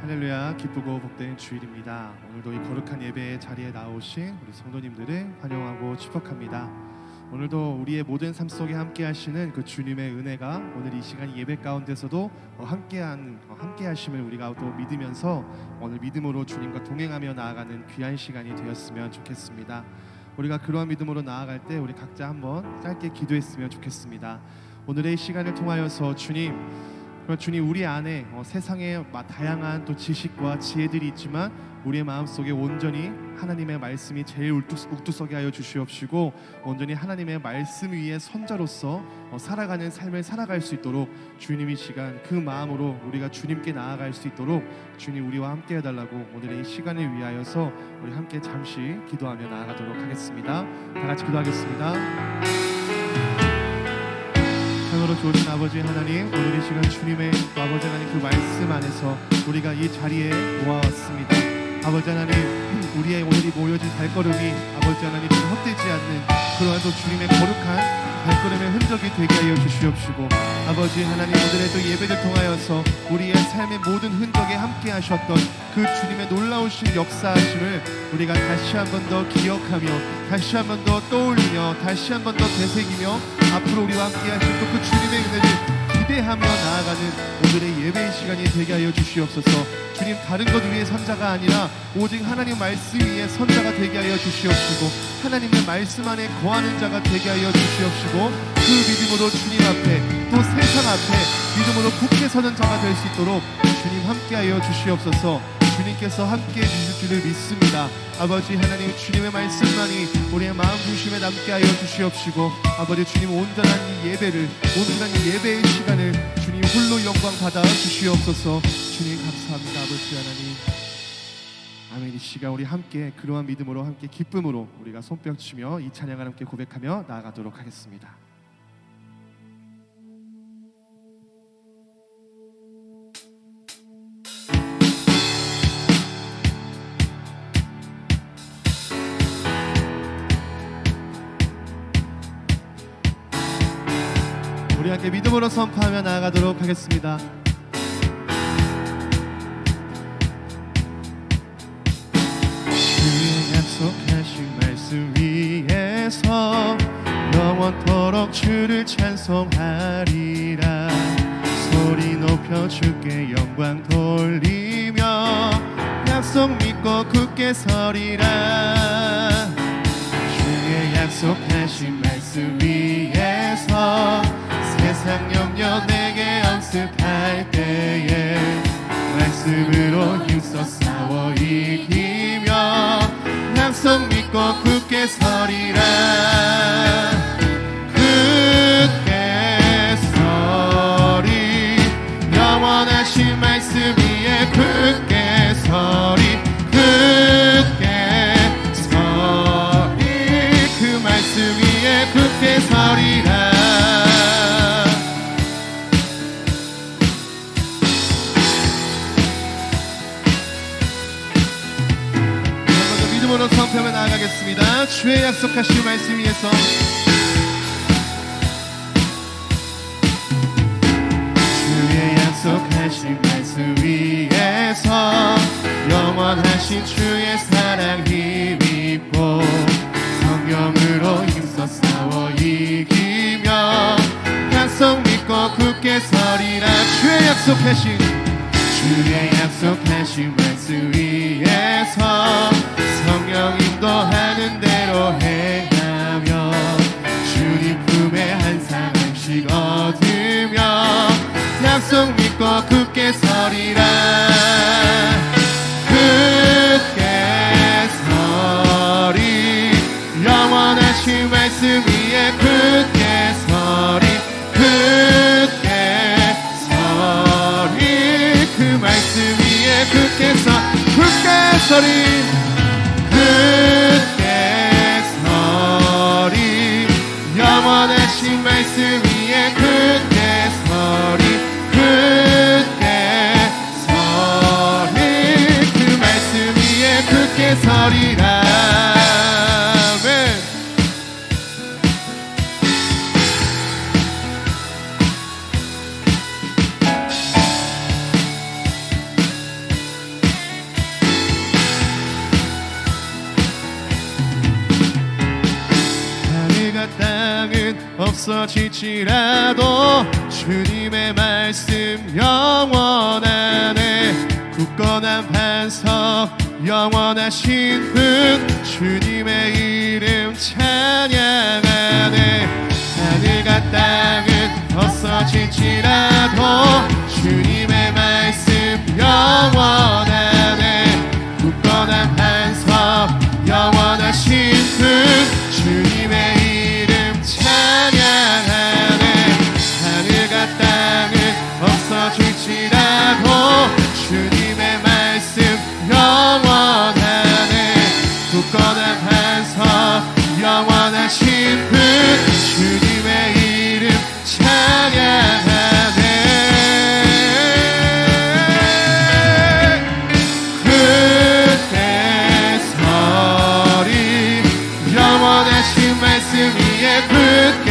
할렐루야, 기쁘고 복된 주일입니다. 오늘도 이 거룩한 예배의 자리에 나오신 우리 성도님들을 환영하고 축복합니다. 오늘도 우리의 모든 삶 속에 함께 하시는 그 주님의 은혜가 오늘 이 시간 예배 가운데서도 함께 하심을 우리가 또 믿으면서 오늘 믿음으로 주님과 동행하며 나아가는 귀한 시간이 되었으면 좋겠습니다. 우리가 그러한 믿음으로 나아갈 때 우리 각자 한번 짧게 기도했으면 좋겠습니다. 오늘의 시간을 통하여서 주님, 우리 안에 세상의 다양한 또 지식과 지혜들이 있지만 우리의 마음속에 온전히 하나님의 말씀이 제일 욱두서게 하여 주시옵시고, 온전히 하나님의 말씀 위에 선자로서 살아가는 삶을 살아갈 수 있도록 주님이 시간 그 마음으로 우리가 주님께 나아갈 수 있도록 주님 우리와 함께 해달라고 오늘의 이 시간을 위하여서 우리 함께 잠시 기도하며 나아가도록 하겠습니다. 다 같이 기도하겠습니다. 사랑으로 좋으신 아버지 하나님, 오늘 이 시간 주님의 아버지 하나님 그 말씀 안에서 우리가 이 자리에 모아왔습니다. 아버지 하나님, 우리의 오늘이 모여진 발걸음이 아버지 하나님 헛되지 않는 그러한 또 주님의 거룩한 발걸음의 흔적이 되게 하여 주시옵시고, 아버지 하나님 오늘의 또 예배를 통하여서 우리의 삶의 모든 흔적에 함께 하셨던 그 주님의 놀라우신 역사하심을 우리가 다시 한 번 더 기억하며 다시 한 번 더 떠올리며 다시 한 번 더 되새기며 앞으로 우리와 함께 하실 또 그 주님의 은혜를 기대하며 나아가는 오늘의 예배의 시간이 되게 하여 주시옵소서. 주님, 다른 것 위에 선자가 아니라 오직 하나님 말씀 위에 선자가 되게 하여 주시옵시고, 하나님의 말씀 안에 거하는 자가 되게 하여 주시옵시고, 그 믿음으로 주님 앞에 또 세상 앞에 믿음으로 굳게 서는 자가 될 수 있도록 주님 함께 하여 주시옵소서. 주님께서 함께 해주실 줄을 믿습니다. 아버지 하나님, 주님의 말씀만이 우리의 마음 중심에 남게 하여 주시옵시고, 아버지 주님 온전한 이 예배를, 온전한 이 예배의 시간을 주님 홀로 영광 받아 주시옵소서. 주님 감사합니다. 아버지 하나님, 아멘. 이 시간 우리 함께 그러한 믿음으로 함께 기쁨으로 우리가 손뼉 치며 이 찬양을 함께 고백하며 나아가도록 하겠습니다. 우리 함께 믿음으로 선포하며 나아가도록 하겠습니다. 주의 약속하신 말씀 위에서 영원토록 주를 찬송하리라. 소리 높여 주께 영광 돌리며 약속 믿고 굳게 서리라. 주의 약속하신 말씀 위에서 세상 염려 내게 엄습할 때에 말씀으로 힘써 싸워 이기며 약속 믿고 굳게 서리라. 굳게 서리, 영원하신 말씀 위에 굳게 서리. 굳게 서리, 그 말씀 위에 굳게 서리라. 믿음으로 선포하며 나아가겠습니다. 주의 약속하신 말씀 위에서, 주의 약속하신 말씀 위에서 영원하신 주의 사랑 힘입고 성령으로 힘써 싸워 이기며 약속 믿고 굳게 서리라. 주의 약속하신 말씀 위에서 성령 인도하는 대로 행하며 주님 품에 한 사람씩 얻으며 약속 믿고 굳게 서리라. 굳게 서리, 영원하신 말씀 위에 굳게 서리. 굳게 서리, 그 말씀 위에 굳게 서리. 굳게 서리, 영원하신 말씀 위에 굳게 서리. 굳게 서리, 그 말씀 위에 굳게 서리라. 없어질지라도 주님의 말씀 영원하네. 굳건한 반석 영원하신 분 주님의 이름 찬양하네. 하늘과 땅은 없어질지라도 주님의 말씀 영원하네. 굳건한 반석 영원하신 분 주님의 이름 찬양하네. 하늘과 땅은 없어질지라도 주님의 말씀 영원하네. 굳건한 반석 영원하신 분 주님의 이름 찬양하네. 굳게 서리 영원하신 말씀 위에 굳게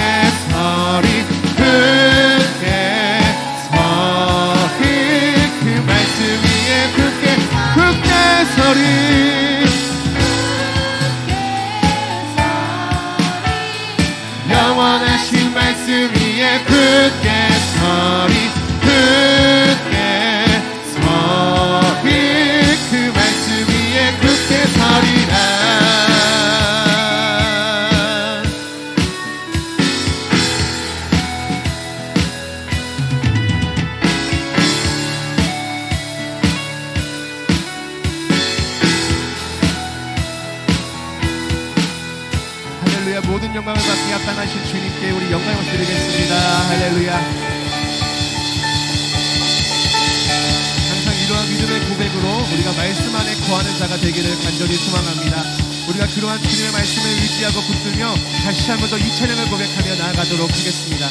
서리 굳게 서리 그 말씀 위에 굳게 서리 영원하신 말씀 위에 굳게 서리 굳게 서리 그 말씀 위에 굳게 서리라. 할렐루야. 모든 영광을 받기 합당하신 주님께 우리 영광을 드리겠습니다. 할렐루야. 항상 이러한 믿음의 고백으로 우리가 말씀 안에 거하는 자가 되기를 간절히 소망합니다. 우리가 그러한 주님의 말씀을 의지하고 붙들며 다시 한 번 더 이 찬양을 고백하며 나아가도록 하겠습니다.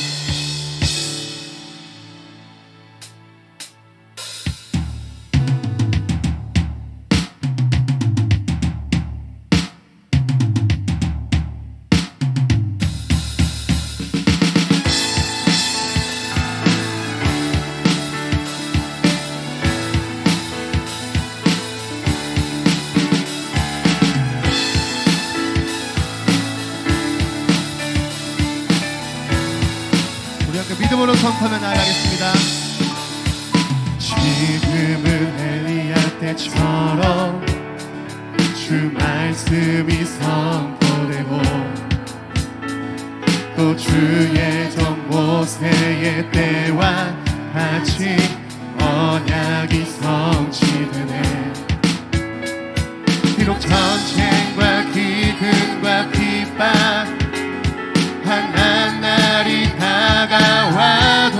믿음으로 선포하며 나아가겠습니다. 지금은 엘리야 때처럼 주 말씀이 선포되고 또 주의 종 모세의 때와 같이 언약이 성취되네. 비록 전쟁과 기근과 핍박 한한 날이 다가와도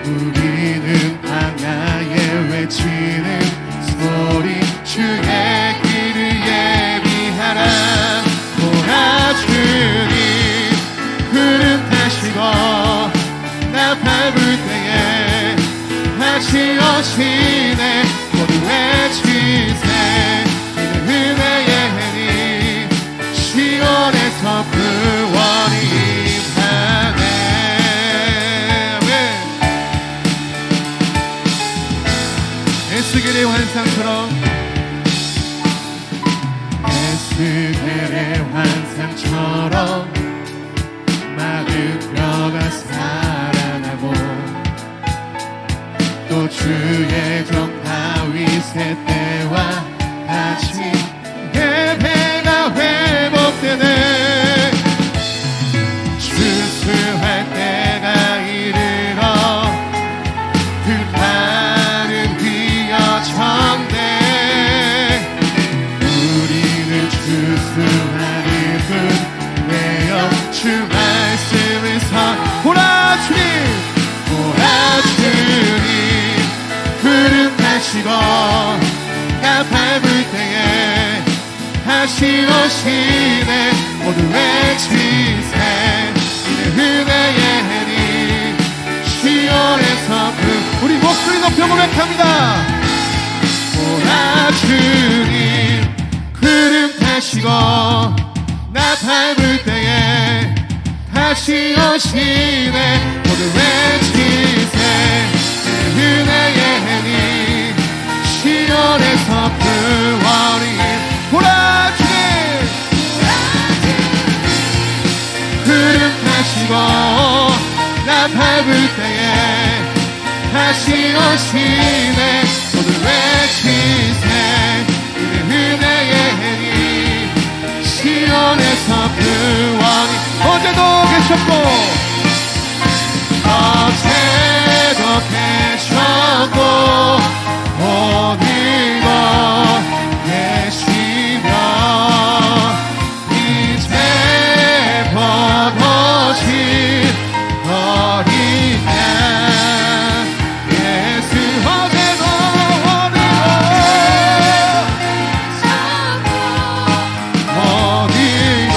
우리는 광야에 외치는 소리 주의 길을 예비하라. 도와주니 구름 타시고 나 밟을 때에 다시 오시네. 모두 외치세 이는 은혜의 해니 시온에서 구원이 임하네. 에스겔의 환상처럼 에스겔의 환상처럼 마른 뼈가 살아나고 또 주의 종 다윗의 때와 같이 예배가 회복되네. 추수할 때가 이르러 들판은 휘어졌네. 우리는 추수하는 분 내어 주 말씀을 보라 주님 보라 주님 구름 타시고 나 밟을 때에 다시 오시네. 모두 외치세 이는 은혜의 해니 시온에서 우리 목소리 높여 고백합니다. 보라 주님 구름 타시고 나 밟을 때에 다시 오시네. 모두 외치세 이는 은혜의 해니 시온에서 구원이 보라 주님 구름 계셨고 어제도 계셨고 오늘도 계시며 이제 버거신 어린 양 예수 어제도 오늘도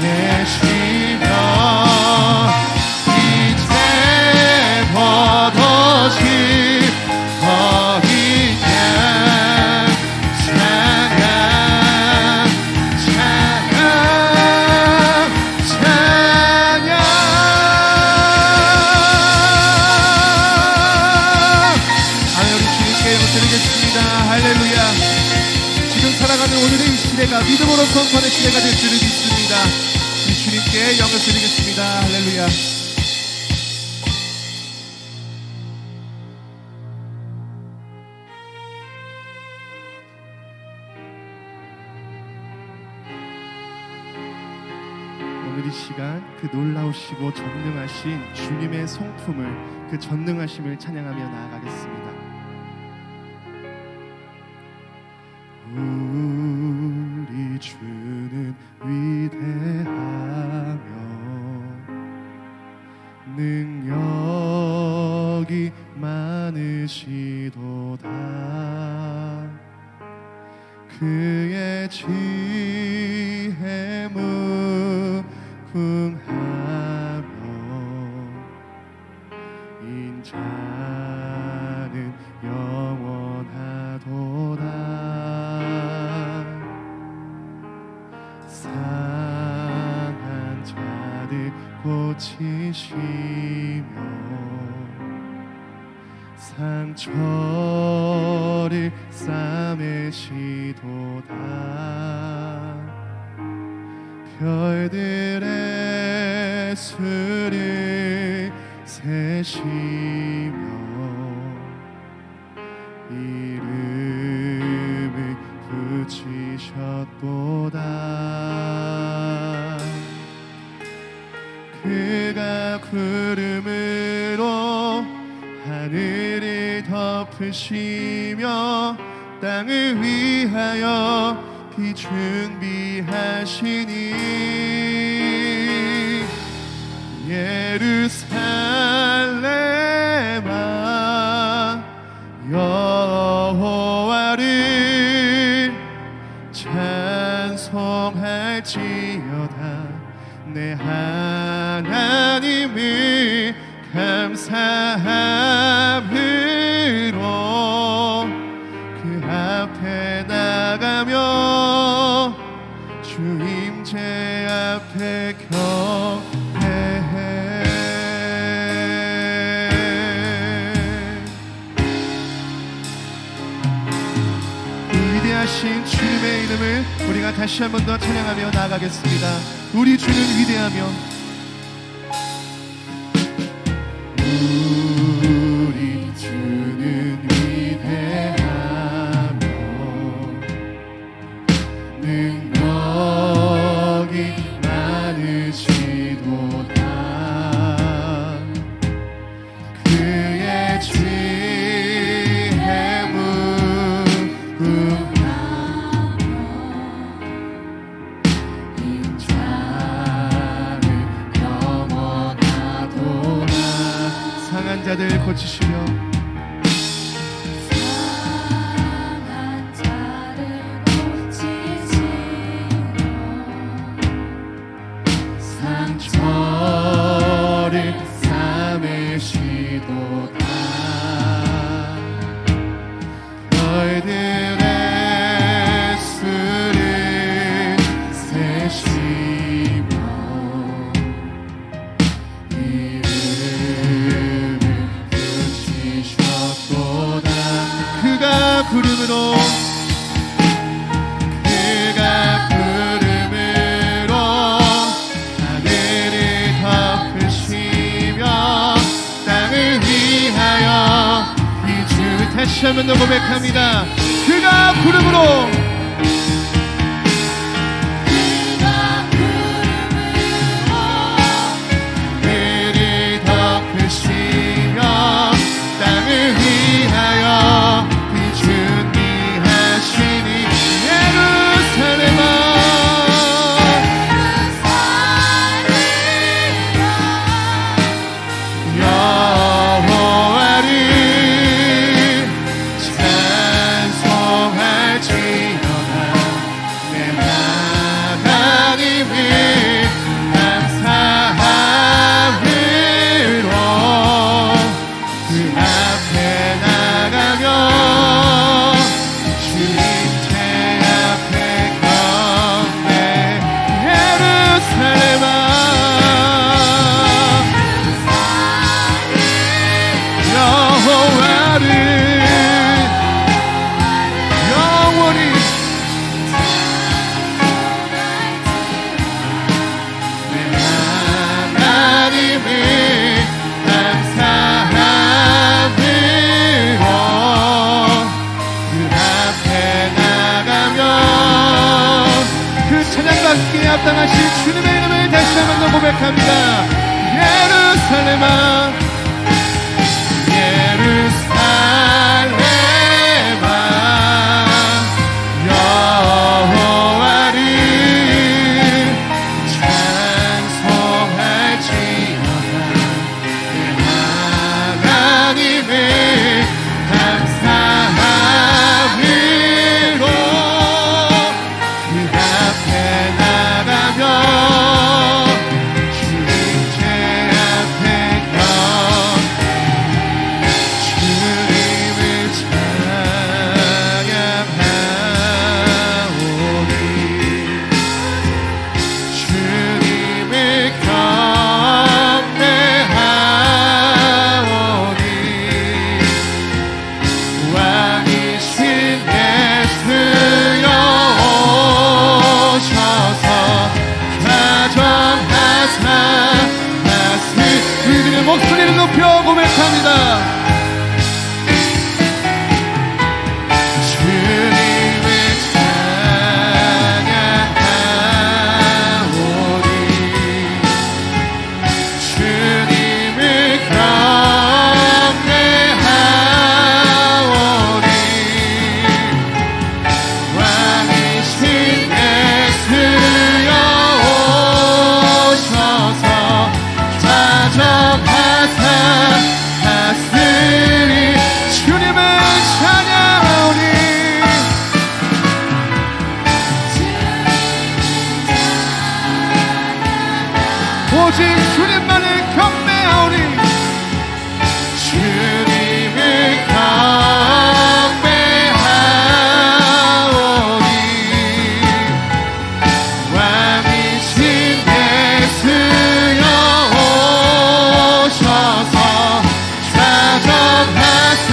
계시며 이제 버거신 어린 양 찬양 찬양 찬양 하나님 우리 주님께 드리겠습니다. 할렐루야. 지금 살아가는 오늘의 이 시대가 믿음으로 선포하는 시대가 될 줄을 믿습니다. 우리 주님께 영광 드리겠습니다. 할렐루야. 오늘 이 시간 그 놀라우시고 전능하신 주님의 성품을 그 전능하심을 찬양하며 나아가겠습니다. 우리 주는 위대하며 능력이 많으시도다. 그의 지혜 무궁하며 인자는 영원하도다. 상한 자들 고치시며 상처를 싸매시도다. 별들의 수를 세시며 이름을 붙이셨도다. 그가 구름으로 하늘을 덮으시며 땅을 위하여 비 준비하시니 예루살렘아 여호와를 찬송할지어다. 내 하나님을 감사함으로 그 앞에 나가며 주임제 앞에 경배해. 그 위대하신 주님의 이름을 우리가 다시 한 번 더 찬양하며 나아가겠습니다. 우리 주는 위대하며 우리 주는 위대하며 능력이 많으시도다. 그의 지혜 무궁하며 인자는 영원하도다. 상한 자들 고치시며 상처를 싸매시도다. 별들의 수를 세시며 이름을 붙이셨도다. 그가 구름으로 다시 한 번 더 고백합니다. 그가 구름으로 합당하신 주님의 이름을 다시 한번 더 고백합니다. 예루살렘아 예루살렘아 여호와를 찬송할지어다. 하나님을 감사함으로 그 앞에 나가며 주님 제 앞에 가 주님을 찬양하오니 주님을 경배하오니 왕이신 예수여 오셔서 자정하사 우리들의 목소리를 높여 고백합니다. 주님을 찬양하오니 주님을 경배하오니 왕이신 예수여 오셔서 자정하사 다스리 주님을 찬양하오니 오직 주님만을 경배하오니 주님을 경배하오니 왕이신 예수여 오셔서 자정하사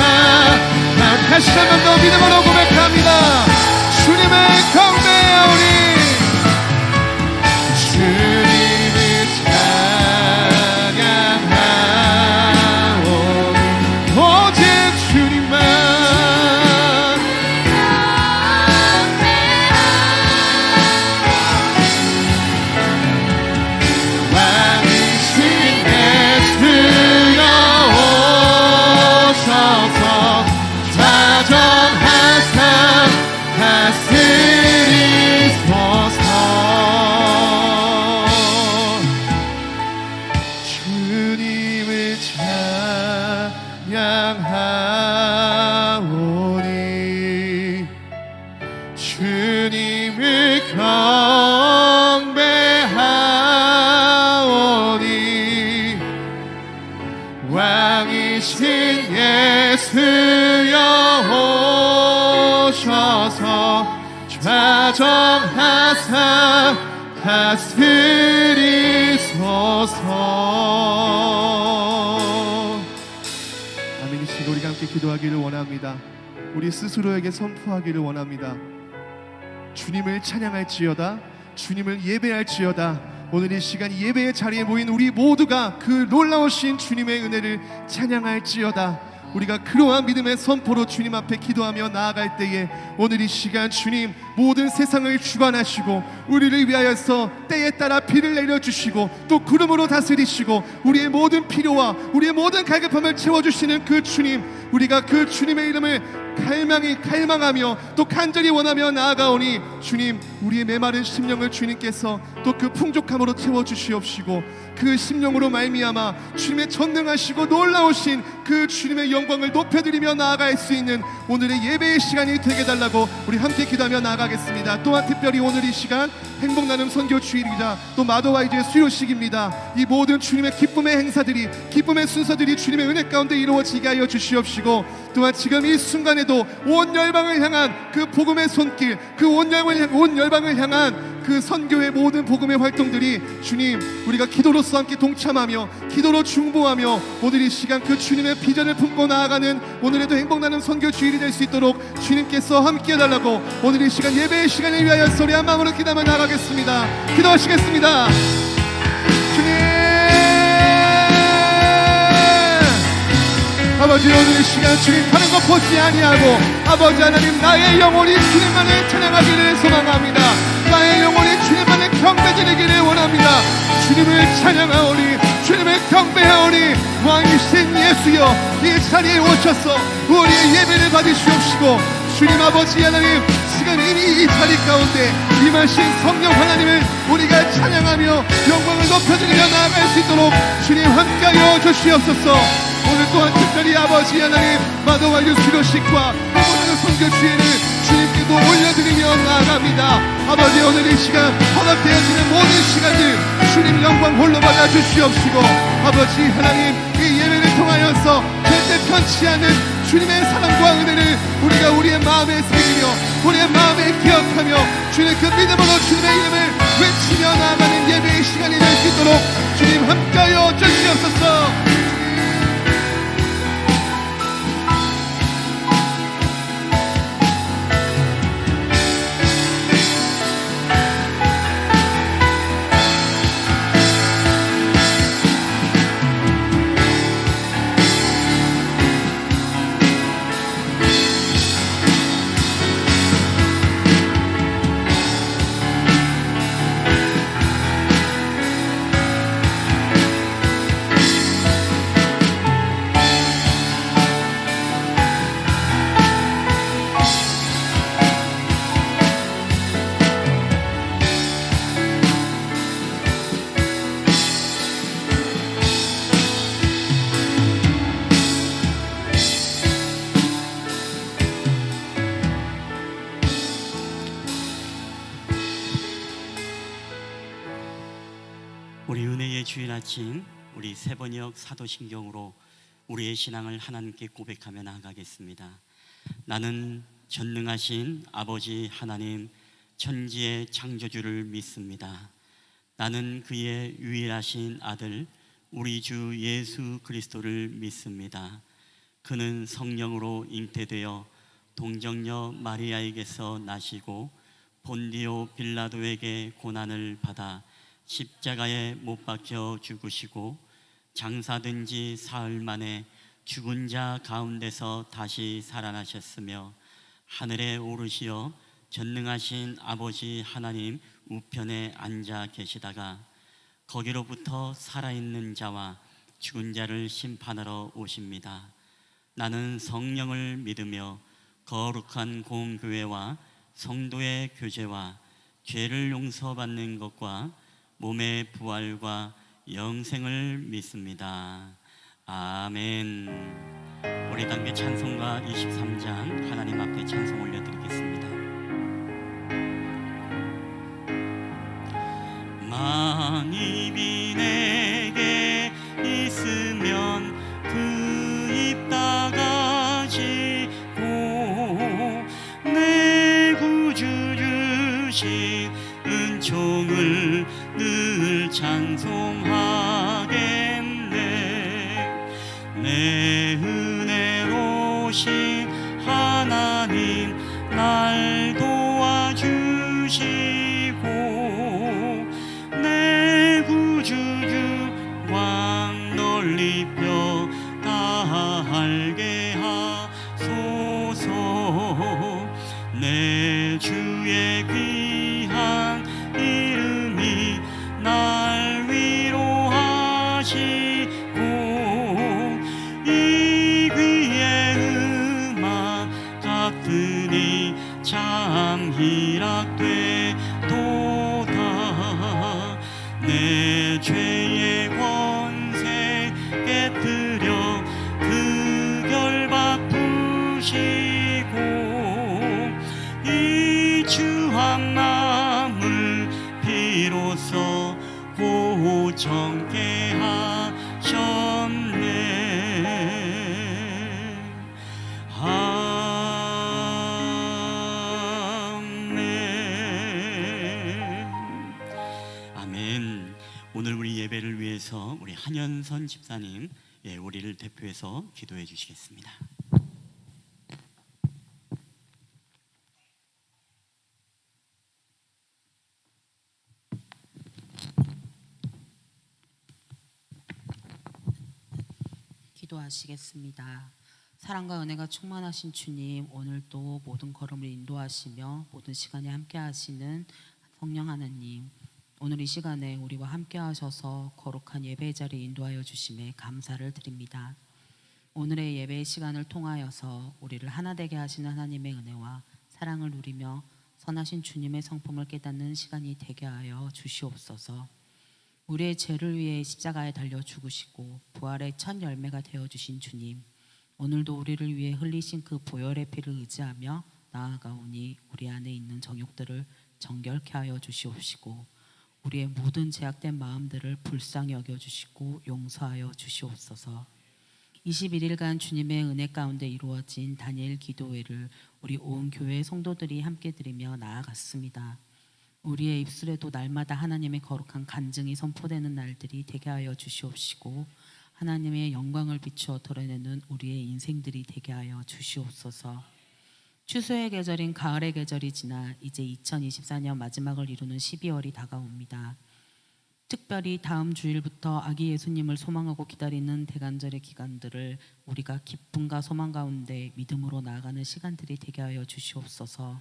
다시 한 번 더 믿음으로 고백합니다. 주님을 경배하오니 주님을 찬양하오니 오직 주님만 왕이신 예수여 오셔서 자정하사 다스리소서. 주님을 찬양하오니 주님을 경배하오니 왕이신 예수여 오셔서 좌정하사 다스리소서. 아멘. 이 시간 우리가 함께 기도하기를 원합니다. 우리 스스로에게 선포하기를 원합니다. 주님을 찬양할지어다. 주님을 예배할지어다. 오늘 이 시간 예배의 자리에 모인 우리 모두가 그 놀라우신 주님의 은혜를 찬양할지어다. 우리가 그러한 믿음의 선포로 주님 앞에 기도하며 나아갈 때에 오늘 이 시간 주님 모든 세상을 주관하시고 우리를 위하여서 때에 따라 비를 내려주시고 또 구름으로 다스리시고 우리의 모든 필요와 우리의 모든 갈급함을 채워주시는 그 주님, 우리가 그 주님의 이름을 갈망하며 또 간절히 원하며 나아가오니 주님 우리의 메마른 심령을 주님께서 또 그 풍족함으로 채워주시옵시고 그 심령으로 말미암아 주님의 전능하시고 놀라우신 그 주님의 영광을 높여드리며 나아갈 수 있는 오늘의 예배의 시간이 되게 달라고 우리 함께 기도하며 나아가겠습니다. 또한 특별히 오늘 이 시간 행복나눔 선교 주일이자 또 마더와이즈의 수요식입니다. 이 모든 주님의 기쁨의 행사들이 기쁨의 순서들이 주님의 은혜 가운데 이루어지게 하여 주시옵시고 또한 지금 이 순간에도 온 열방을 향한 그 복음의 손길, 그 온 열방을 향한 그 선교의 모든 복음의 활동들이 주님 우리가 기도로서 함께 동참하며 기도로 중보하며 오늘 이 시간 그 주님의 비전을 품고 나아가는 오늘에도 행복나눔 선교 주일이 될 수 있도록 주님께서 함께 해달라고 오늘 이 시간 예배의 시간을 위하여 소리 한 마음으로 기도하며 나아가겠습니다. 기도하시겠습니다. 주님 아버지 오늘 이 시간 주님 다른 것 보지 아니하고 아버지 하나님 나의 영혼이 주님만을 찬양하기를 소망합니다. 나의 영혼이 주님만을 경배드리기를 원합니다. 주님을 찬양하오니 주님을 경배하오니 왕이신 예수여 이 자리에 오셔서 우리의 예배를 받으시옵시고 주님 아버지 하나님 지금 이미 이 자리 가운데 임하신 성령 하나님을 우리가 찬양하며 영광을 높여드리며 나아갈 수 있도록 주님 함께하여 주시옵소서. 오늘 또한 특별히 아버지 하나님 마더와 유스로식과 모든 선교주의를 주님께도 올려드리며 나아갑니다. 아버지 오늘 이 시간 허락되어지는 모든 시간들 주님 영광 홀로 받아 주시옵시고 아버지 하나님 이 예배를 통하여서 절대 편치 않는 주님의 사랑과 은혜를 우리가 우리의 마음에 새기며 우리의 마음에 기억하며 주님의 그 믿음으로 주님의 이름을 외치며 나아가는 예배의 시간이 될 수 있도록 주님 함께하여 주시옵소서. 우리 은혜의 주일 아침 우리 세번역 사도신경으로 우리의 신앙을 하나님께 고백하며 나아가겠습니다. 나는 전능하신 아버지 하나님 천지의 창조주를 믿습니다. 나는 그의 유일하신 아들 우리 주 예수 그리스도를 믿습니다. 그는 성령으로 잉태되어 동정녀 마리아에게서 나시고 본디오 빌라도에게 고난을 받아 십자가에 못 박혀 죽으시고 장사된 지 사흘 만에 죽은 자 가운데서 다시 살아나셨으며 하늘에 오르시어 전능하신 아버지 하나님 우편에 앉아 계시다가 거기로부터 살아있는 자와 죽은 자를 심판하러 오십니다. 나는 성령을 믿으며 거룩한 공교회와 성도의 교제와 죄를 용서받는 것과 몸의 부활과 영생을 믿습니다. 아멘. 우리 단계 찬송가 23장 하나님 앞에 찬송 올려드리겠습니다. 만입이 내게 있으면 그 입 다가지고 내 구주 주신 은총을 늘 찬송하겠네. 내 은혜로신 하나님 날 도와주시고 내 구주주 왕 널리 펴 다 알게 하소서. 내 주의 귀한 이름이 날 위로하시고 이 귀의 음악 같으니 참 희락되도다. 내 죄의 권세 깨뜨려 그 결 바꾸시고 이 주한 마음을 비로소 고정케 하셨네. 아멘. 오늘 우리 예배를 위해서 우리 한현선 집사님 우리를 대표해서 기도해 주시겠습니다. 기도하시겠습니다. 사랑과 은혜가 충만하신 주님, 오늘도 모든 걸음을 인도하시며 모든 시간에 함께 하시는 성령 하나님, 오늘 이 시간에 우리와 함께 하셔서 거룩한 예배의 자리에 인도하여 주심에 감사를 드립니다. 오늘의 예배의 시간을 통하여서 우리를 하나 되게 하시는 하나님의 은혜와 사랑을 누리며 선하신 주님의 성품을 깨닫는 시간이 되게 하여 주시옵소서. 우리의 죄를 위해 십자가에 달려 죽으시고 부활의 첫 열매가 되어 주신 주님, 오늘도 우리를 위해 흘리신 그 보혈의 피를 의지하며 나아가오니 우리 안에 있는 정욕들을 정결케 하여 주시옵시고 우리의 모든 제약된 마음들을 불쌍히 여겨 주시고 용서하여 주시옵소서. 21일간 주님의 은혜 가운데 이루어진 다니엘 기도회를 우리 온 교회 성도들이 함께 드리며 나아갔습니다. 우리의 입술에도 날마다 하나님의 거룩한 간증이 선포되는 날들이 되게 하여 주시옵시고 하나님의 영광을 비추어 드러내는 우리의 인생들이 되게 하여 주시옵소서. 추수의 계절인 가을의 계절이 지나 이제 2024년 마지막을 이루는 12월이 다가옵니다. 특별히 다음 주일부터 아기 예수님을 소망하고 기다리는 대간절의 기간들을 우리가 기쁨과 소망 가운데 믿음으로 나아가는 시간들이 되게 하여 주시옵소서.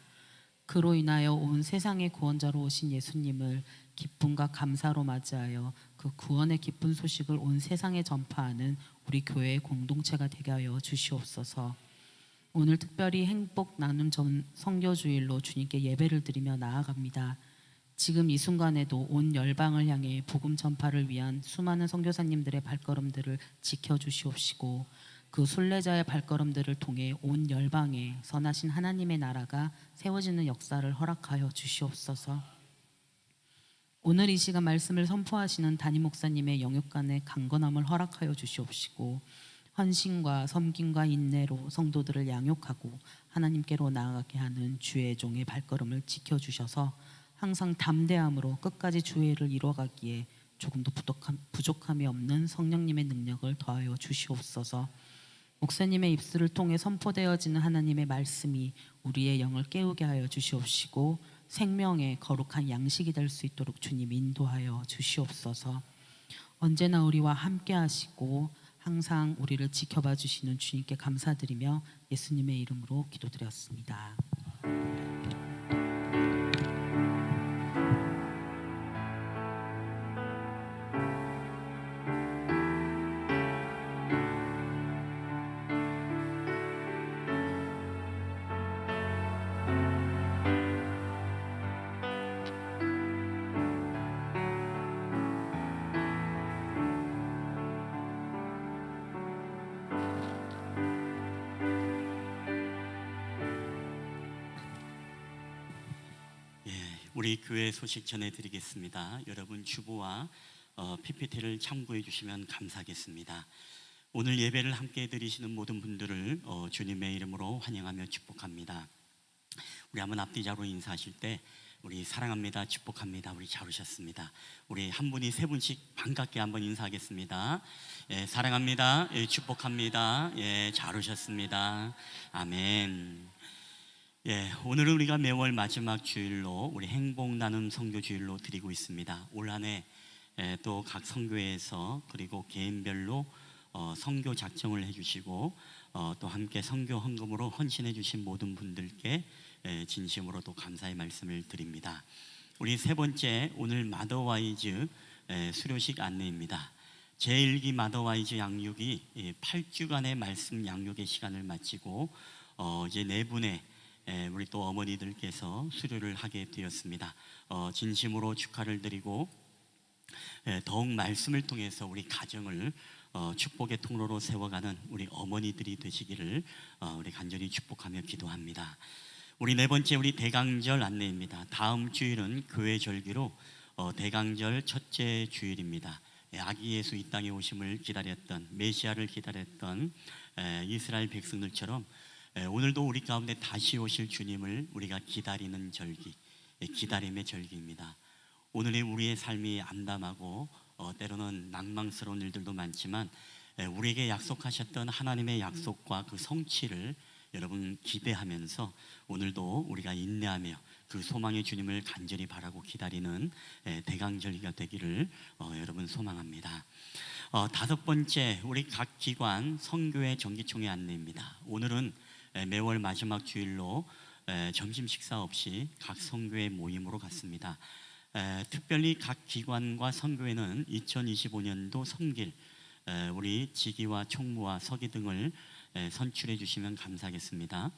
그로 인하여 온 세상의 구원자로 오신 예수님을 기쁨과 감사로 맞이하여 그 구원의 기쁜 소식을 온 세상에 전파하는 우리 교회의 공동체가 되게 하여 주시옵소서. 오늘 특별히 행복 나눔 전 선교주일로 주님께 예배를 드리며 나아갑니다. 지금 이 순간에도 온 열방을 향해 복음 전파를 위한 수많은 선교사님들의 발걸음들을 지켜주시옵시고 그 순례자의 발걸음들을 통해 온 열방에 선하신 하나님의 나라가 세워지는 역사를 허락하여 주시옵소서. 오늘 이 시간 말씀을 선포하시는 담임 목사님의 영육간의 강건함을 허락하여 주시옵시고 헌신과 섬김과 인내로 성도들을 양육하고 하나님께로 나아가게 하는 주의 종의 발걸음을 지켜주셔서 항상 담대함으로 끝까지 주의 일을 이루어가기에 조금도 부족함이 없는 성령님의 능력을 더하여 주시옵소서. 목사님의 입술을 통해 선포되어지는 하나님의 말씀이 우리의 영을 깨우게 하여 주시옵시고 생명의 거룩한 양식이 될 수 있도록 주님 인도하여 주시옵소서. 언제나 우리와 함께 하시고 항상 우리를 지켜봐 주시는 주님께 감사드리며 예수님의 이름으로 기도드렸습니다. 우리 교회 소식 전해드리겠습니다. 여러분 주보와 PPT를 참고해 주시면 감사하겠습니다. 오늘 예배를 함께 드리시는 모든 분들을 주님의 이름으로 환영하며 축복합니다. 우리 한번 앞뒤자로 인사하실 때 우리 사랑합니다, 축복합니다, 우리 잘 오셨습니다. 우리 한 분이 세 분씩 반갑게 한번 인사하겠습니다. 예, 사랑합니다, 예, 축복합니다, 예, 잘 오셨습니다. 아멘. 예, 오늘은 우리가 매월 마지막 주일로 우리 행복 나눔 선교 주일로 드리고 있습니다. 올 한해 또 각 선교회에서 그리고 개인별로 선교 작정을 해주시고 또 함께 선교 헌금으로 헌신해 주신 모든 분들께 진심으로 또 감사의 말씀을 드립니다. 우리 세 번째 오늘 마더와이즈 수료식 안내입니다. 제1기 마더와이즈 양육이 8주간의 말씀 양육의 시간을 마치고 이제 네 분의 우리 또 어머니들께서 수료를 하게 되었습니다. 진심으로 축하를 드리고 더욱 말씀을 통해서 우리 가정을 축복의 통로로 세워가는 우리 어머니들이 되시기를 우리 간절히 축복하며 기도합니다. 우리 네 번째 우리 대강절 안내입니다. 다음 주일은 교회 절기로 대강절 첫째 주일입니다. 아기 예수 이 땅에 오심을 기다렸던 메시아를 기다렸던 이스라엘 백성들처럼 오늘도 우리 가운데 다시 오실 주님을 우리가 기다리는 절기, 기다림의 절기입니다. 오늘의 우리의 삶이 암담하고 때로는 낭망스러운 일들도 많지만 우리에게 약속하셨던 하나님의 약속과 그 성취를 여러분 기대하면서 오늘도 우리가 인내하며 그 소망의 주님을 간절히 바라고 기다리는 대강절기가 되기를 여러분 소망합니다. 다섯 번째 우리 각 기관 선교회 정기총회 안내입니다. 오늘은 매월 마지막 주일로 점심 식사 없이 각 선교회 모임으로 갔습니다. 특별히 각 기관과 선교회는 2025년도 섬길 우리 직위와 총무와 서기 등을 선출해 주시면 감사하겠습니다.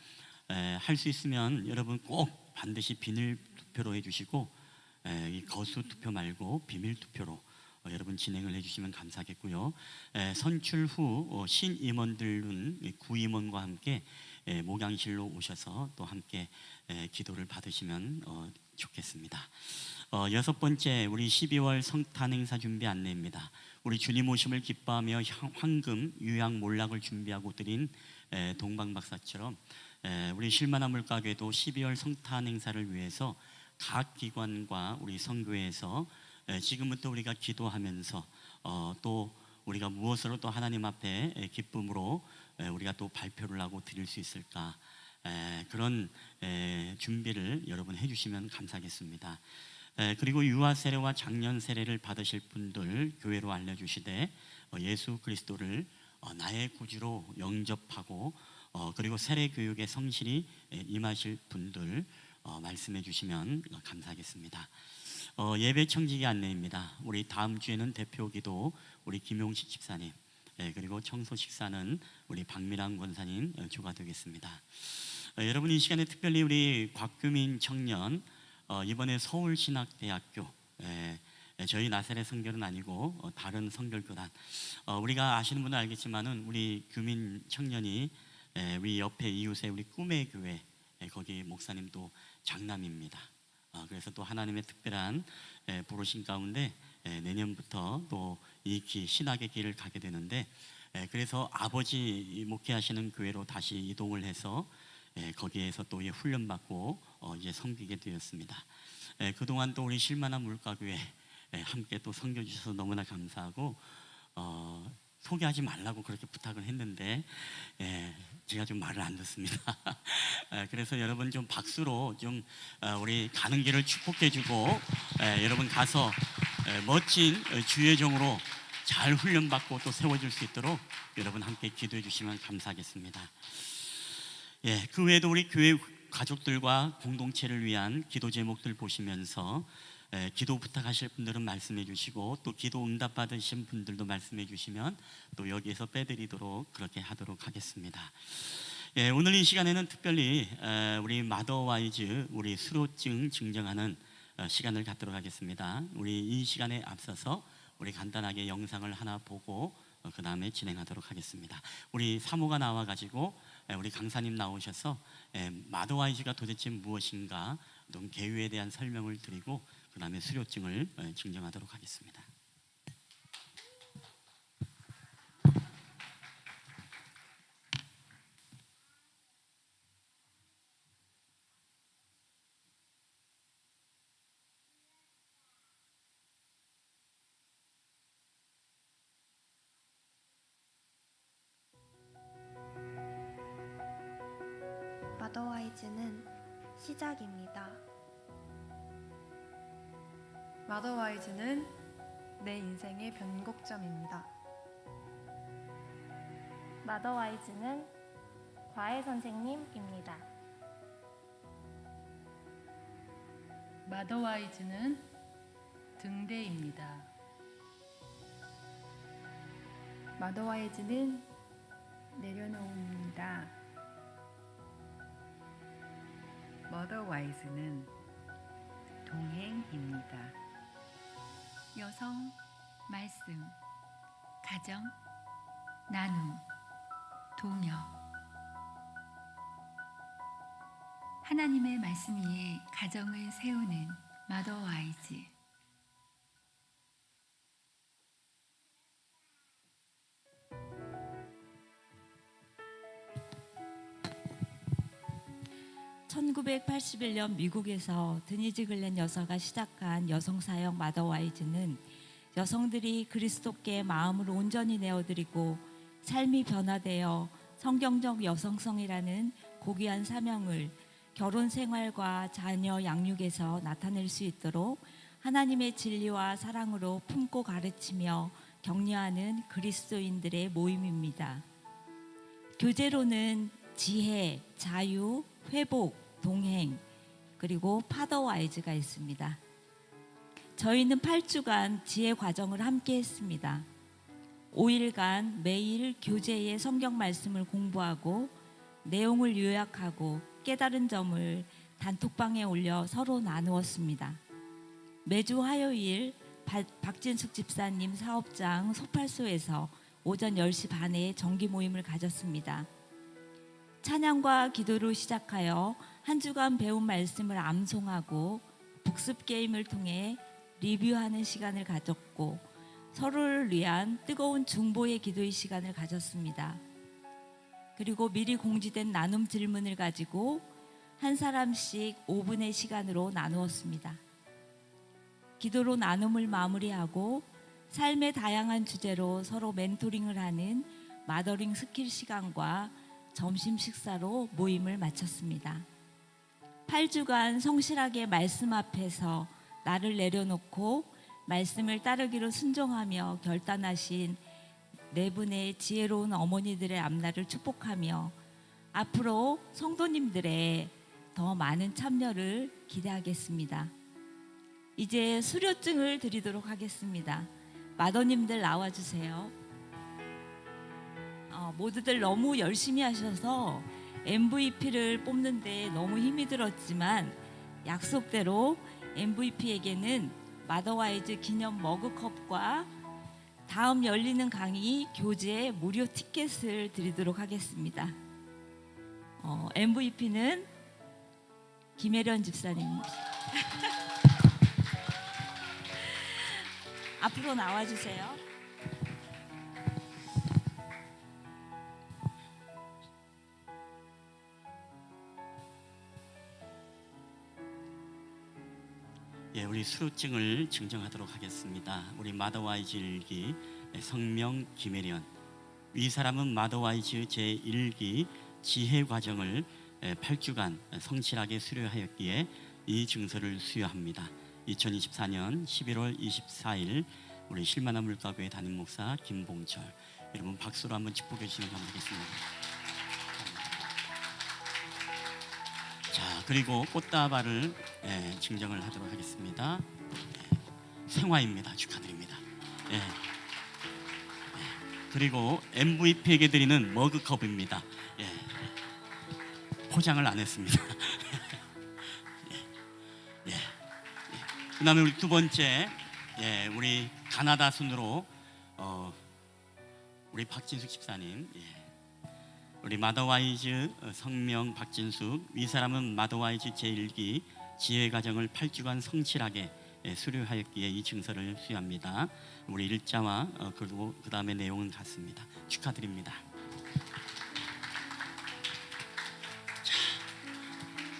할 수 있으면 여러분 꼭 반드시 비밀 투표로 해주시고 이 거수 투표 말고 비밀 투표로 여러분 진행을 해주시면 감사하겠고요. 선출 후 신임원들은 구임원과 함께 목양실로 오셔서 또 함께 기도를 받으시면 좋겠습니다. 여섯 번째, 우리 12월 성탄 행사 준비 안내입니다. 우리 주님 오심을 기뻐하며 황금 유향 몰락을 준비하고 드린 동방박사처럼 우리 실만한 물가게도 12월 성탄 행사를 위해서 각 기관과 우리 선교회에서 지금부터 우리가 기도하면서 또 우리가 무엇으로 또 하나님 앞에 기쁨으로 우리가 또 발표를 하고 드릴 수 있을까, 그런 준비를 여러분 해주시면 감사하겠습니다. 그리고 유아 세례와 장년 세례를 받으실 분들 교회로 알려주시되 예수 그리스도를 나의 구주로 영접하고 그리고 세례 교육에 성실히 임하실 분들 말씀해 주시면 감사하겠습니다. 예배 청지기 안내입니다. 우리 다음 주에는 대표기도 우리 김용식 집사님, 그리고 청소 식사는 우리 박미랑 권사님 주가 되겠습니다. 여러분, 이 시간에 특별히 우리 곽규민 청년 이번에 서울신학대학교, 저희 나사렛 성결은 아니고 다른 성결교단, 우리가 아시는 분은 알겠지만은 우리 규민 청년이 우리 옆에 이웃에 우리 꿈의 교회, 거기 목사님도 장남입니다. 그래서 또 하나님의 특별한 부르심 가운데 내년부터 또 이 신학의 길을 가게 되는데, 그래서 아버지 목회하시는 교회로 다시 이동을 해서 거기에서 또 훈련받고 이제 섬기게 되었습니다. 그동안 또 우리 실만한 물가교회 함께 또 섬겨주셔서 너무나 감사하고, 소개하지 말라고 그렇게 부탁을 했는데 제가 좀 말을 안 듣습니다. 그래서 여러분 좀 박수로 좀 우리 가는 길을 축복해주고, 여러분 가서 멋진 주의 종으로 잘 훈련받고 또 세워질 수 있도록 여러분 함께 기도해 주시면 감사하겠습니다. 그 외에도 우리 교회 가족들과 공동체를 위한 기도 제목들 보시면서 기도 부탁하실 분들은 말씀해 주시고, 또 기도 응답 받으신 분들도 말씀해 주시면 또 여기에서 빼드리도록 그렇게 하도록 하겠습니다. 오늘 이 시간에는 특별히 우리 마더와이즈 우리 수료증 증정하는 시간을 갖도록 하겠습니다. 우리 이 시간에 앞서서 우리 간단하게 영상을 하나 보고 그 다음에 진행하도록 하겠습니다. 우리 사모가 나와가지고 우리 강사님 나오셔서 마더와이즈가 도대체 무엇인가, 또 개유에 대한 설명을 드리고 그 다음에 수료증을 증정하도록 하겠습니다. 마더와이즈는 시작입니다. 마더와이즈는 내 인생의 변곡점입니다. 마더와이즈는 과외 선생님입니다. 마더와이즈는 등대입니다. 마더와이즈는 내려놓음입니다. 마더와이즈는 동행입니다. 여성, 말씀, 가정, 나눔, 동역. 하나님의 말씀 위에 가정을 세우는 마더와이즈. (1981년) 미국에서 드니즈 글렌 여사가 시작한 여성사역 마더와이즈는 여성들이 그리스도께 마음을 온전히 내어드리고 삶이 변화되어 성경적 여성성이라는 고귀한 사명을 결혼 생활과 자녀 양육에서 나타낼 수 있도록 하나님의 진리와 사랑으로 품고 가르치며 격려하는 그리스도인들의 모임입니다. 교재로는 지혜, 자유, 회복, 동행, 그리고 파더와이즈가 있습니다. 저희는 8주간 지혜 과정을 함께 했습니다. 5일간 매일 교재의 성경 말씀을 공부하고 내용을 요약하고 깨달은 점을 단톡방에 올려 서로 나누었습니다. 매주 화요일 박진숙 집사님 사업장 소팔소에서 오전 10시 반에 정기 모임을 가졌습니다. 찬양과 기도로 시작하여 한 주간 배운 말씀을 암송하고 복습 게임을 통해 리뷰하는 시간을 가졌고 서로를 위한 뜨거운 중보의 기도의 시간을 가졌습니다. 그리고 미리 공지된 나눔 질문을 가지고 한 사람씩 5분의 시간으로 나누었습니다. 기도로 나눔을 마무리하고 삶의 다양한 주제로 서로 멘토링을 하는 마더링 스킬 시간과 점심 식사로 모임을 마쳤습니다. 8주간 성실하게 말씀 앞에서 나를 내려놓고 말씀을 따르기로 순종하며 결단하신 네 분의 지혜로운 어머니들의 앞날을 축복하며 앞으로 성도님들의 더 많은 참여를 기대하겠습니다. 이제 수료증을 드리도록 하겠습니다. 마더님들 나와주세요. 모두들 너무 열심히 하셔서 MVP를 뽑는데 너무 힘이 들었지만 약속대로 MVP에게는 마더와이즈 기념 머그컵과 다음 열리는 강의 교재 무료 티켓을 드리도록 하겠습니다. MVP는 김혜련 집사님 앞으로 나와주세요. 예, 우리 수료증을 증정하도록 하겠습니다. 우리 마더와이즈 일기 성명 김혜련, 이 사람은 마더와이즈 제1기 지혜 과정을 8주간 성실하게 수료하였기에 이 증서를 수여합니다. 2024년 11월 24일 우리 실만한 물가교회 담임 목사 김봉철, 여러분 박수로 한번 축복해 주시면 감사하겠습니다. 자, 그리고 꽃다발을 증정을 하도록 하겠습니다. 생화입니다. 축하드립니다. 그리고 MVP에게 드리는 머그컵입니다. 포장을 안 했습니다. 그다음에 우리 두 번째, 우리 가나다 순으로 우리 박진숙 집사님, 우리 마더와이즈 성명 박진숙, 이 사람은 마더와이즈 제1기 지혜 과정을 8주간 성실하게 수료하였기에 이 증서를 수여합니다. 우리 일자와 그리고 그 다음에 내용은 같습니다. 축하드립니다. 자,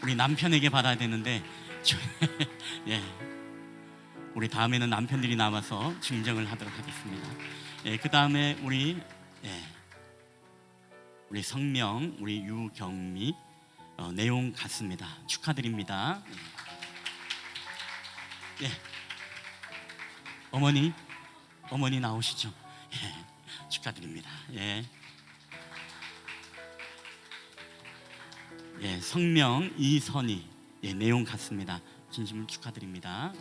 우리 남편에게 받아야 되는데 우리 다음에는 남편들이 나와서 증정을 하도록 하겠습니다. 그 다음에 우리 성명, 우리 유경미, 내용 같습니다. 축하드립니다. 어머니 나오시죠? 축하드립니다. 성명 이선희, 내용 같습니다. 진심으로 축하드립니다.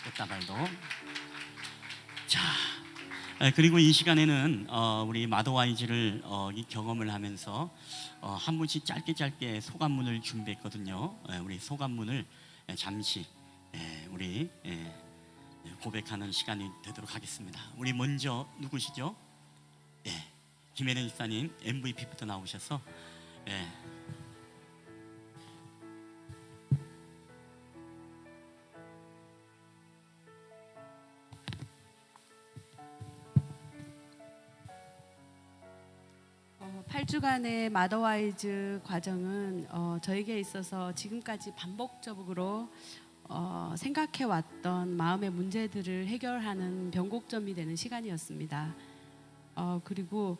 꽃다발도. 자, 그리고 이 시간에는 우리 마더와이즈를 이 경험을 하면서 한 분씩 짧게 소감문을 준비했거든요. 우리 소감문을 잠시 우리 고백하는 시간이 되도록 하겠습니다. 우리 먼저 누구시죠? 김혜련 집사님 MVP부터 나오셔서 팔 8주간의 마더와이즈 과정은 저에게 있어서 지금까지 반복적으로 생각해왔던 마음의 문제들을 해결하는 변곡점이 되는 시간이었습니다. 그리고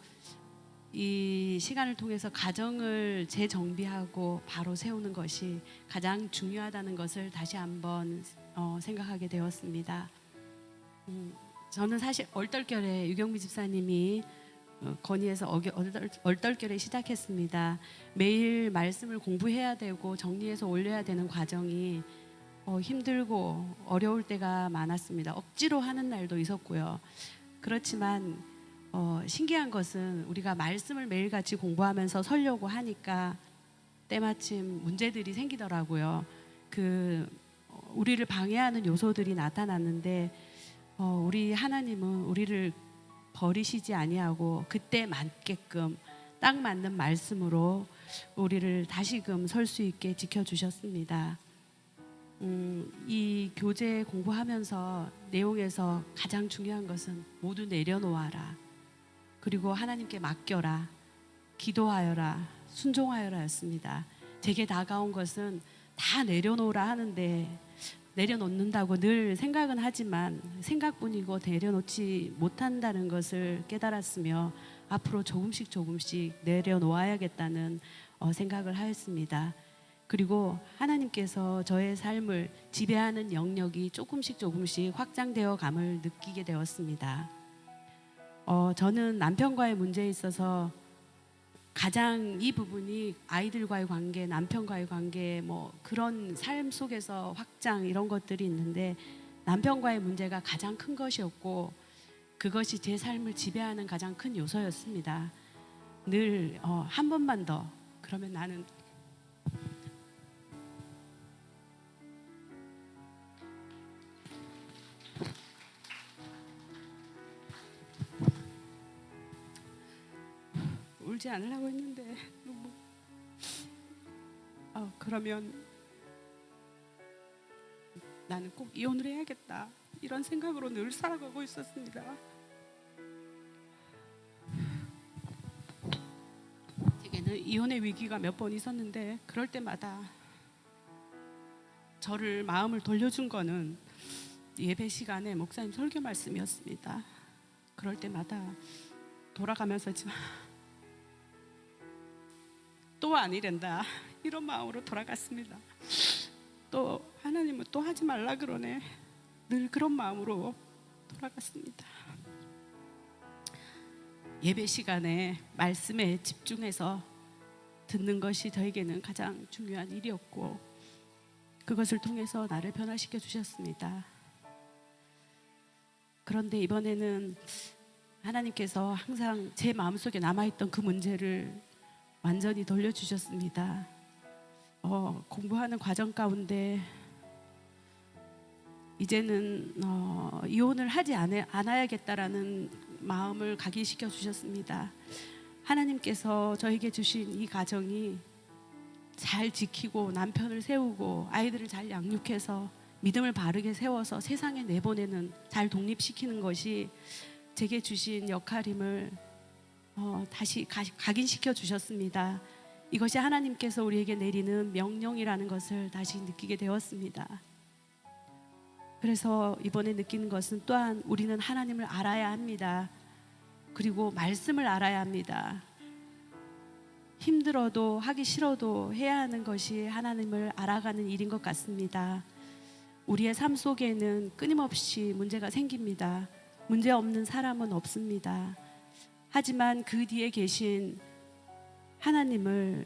이 시간을 통해서 가정을 재정비하고 바로 세우는 것이 가장 중요하다는 것을 다시 한번 생각하게 되었습니다. 저는 사실 얼떨결에 유경미 집사님이 건의해서 얼떨결에 시작했습니다. 매일 말씀을 공부해야 되고 정리해서 올려야 되는 과정이 힘들고 어려울 때가 많았습니다. 억지로 하는 날도 있었고요. 그렇지만 신기한 것은 우리가 말씀을 매일같이 공부하면서 설려고 하니까 때마침 문제들이 생기더라고요. 우리를 방해하는 요소들이 나타났는데 우리 하나님은 우리를 버리시지 아니하고 그때 맞게끔 딱 맞는 말씀으로 우리를 다시금 설 수 있게 지켜주셨습니다. 이 교재 공부하면서 내용에서 가장 중요한 것은 모두 내려놓아라. 그리고 하나님께 맡겨라. 기도하여라. 순종하여라였습니다. 제게 다가온 것은 다 내려놓으라 하는데 내려놓는다고 늘 생각은 하지만 생각뿐이고 내려놓지 못한다는 것을 깨달았으며 앞으로 조금씩 내려놓아야겠다는 생각을 하였습니다. 그리고 하나님께서 저의 삶을 지배하는 영역이 조금씩 확장되어 감을 느끼게 되었습니다. 저는 남편과의 문제에 있어서 가장 이 부분이 아이들과의 관계, 남편과의 관계, 그런 삶 속에서 확장 이런 것들이 있는데 남편과의 문제가 가장 큰 것이었고 그것이 제 삶을 지배하는 가장 큰 요소였습니다. 늘 한 번만 더 그러면 나는 울지 않으려고 했는데 그러면 나는 꼭 이혼을 해야겠다 이런 생각으로 늘 살아가고 있었습니다. 제게는 이혼의 위기가 몇 번 있었는데 그럴 때마다 저를 마음을 돌려준 거는 예배 시간에 목사님 설교 말씀이었습니다. 그럴 때마다 돌아가면서 또 아니랜다 이런 마음으로 돌아갔습니다. 또 하나님은 또 하지 말라 그러네 늘 그런 마음으로 돌아갔습니다. 예배 시간에 말씀에 집중해서 듣는 것이 저에게는 가장 중요한 일이었고 그것을 통해서 나를 변화시켜 주셨습니다. 그런데 이번에는 하나님께서 항상 제 마음속에 남아있던 그 문제를 완전히 돌려주셨습니다. 공부하는 과정 가운데 이제는 이혼을 하지 않아야겠다라는 마음을 각인시켜 주셨습니다. 하나님께서 저에게 주신 이 가정이 잘 지키고 남편을 세우고 아이들을 잘 양육해서 믿음을 바르게 세워서 세상에 내보내는 잘 독립시키는 것이 제게 주신 역할임을 다시 각인시켜 주셨습니다. 이것이 하나님께서 우리에게 내리는 명령이라는 것을 다시 느끼게 되었습니다. 그래서 이번에 느끼는 것은 또한 우리는 하나님을 알아야 합니다. 그리고 말씀을 알아야 합니다. 힘들어도 하기 싫어도 해야 하는 것이 하나님을 알아가는 일인 것 같습니다. 우리의 삶 속에는 끊임없이 문제가 생깁니다. 문제 없는 사람은 없습니다. 하지만 그 뒤에 계신 하나님을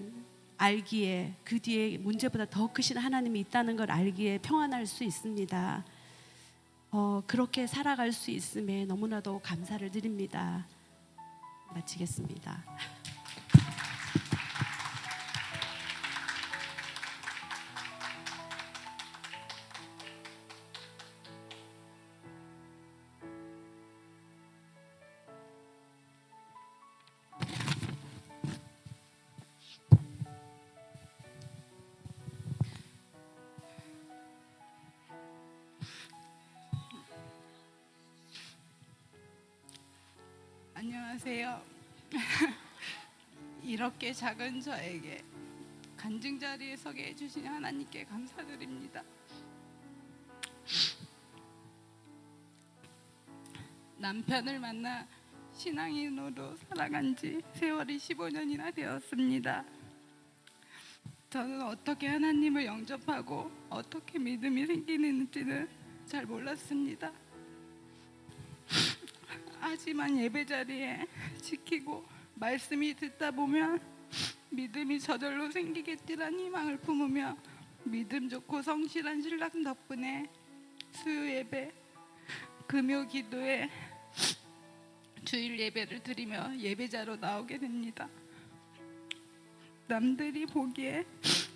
알기에 그 뒤에 문제보다 더 크신 하나님이 있다는 걸 알기에 평안할 수 있습니다. 그렇게 살아갈 수 있음에 너무나도 감사를 드립니다. 마치겠습니다. 안녕하세요. 이렇게 작은 저에게 간증 자리에 서게 해주신 하나님께 감사드립니다. 남편을 만나 신앙인으로 살아간 지 세월이 15년이나 되었습니다. 저는 어떻게 하나님을 영접하고 어떻게 믿음이 생기는지는 잘 몰랐습니다. 하지만 예배 자리에 지키고 말씀이 듣다 보면 믿음이 저절로 생기겠지라는 희망을 품으며 믿음 좋고 성실한 신랑 덕분에 수요 예배, 금요 기도에 주일 예배를 드리며 예배자로 나오게 됩니다. 남들이 보기에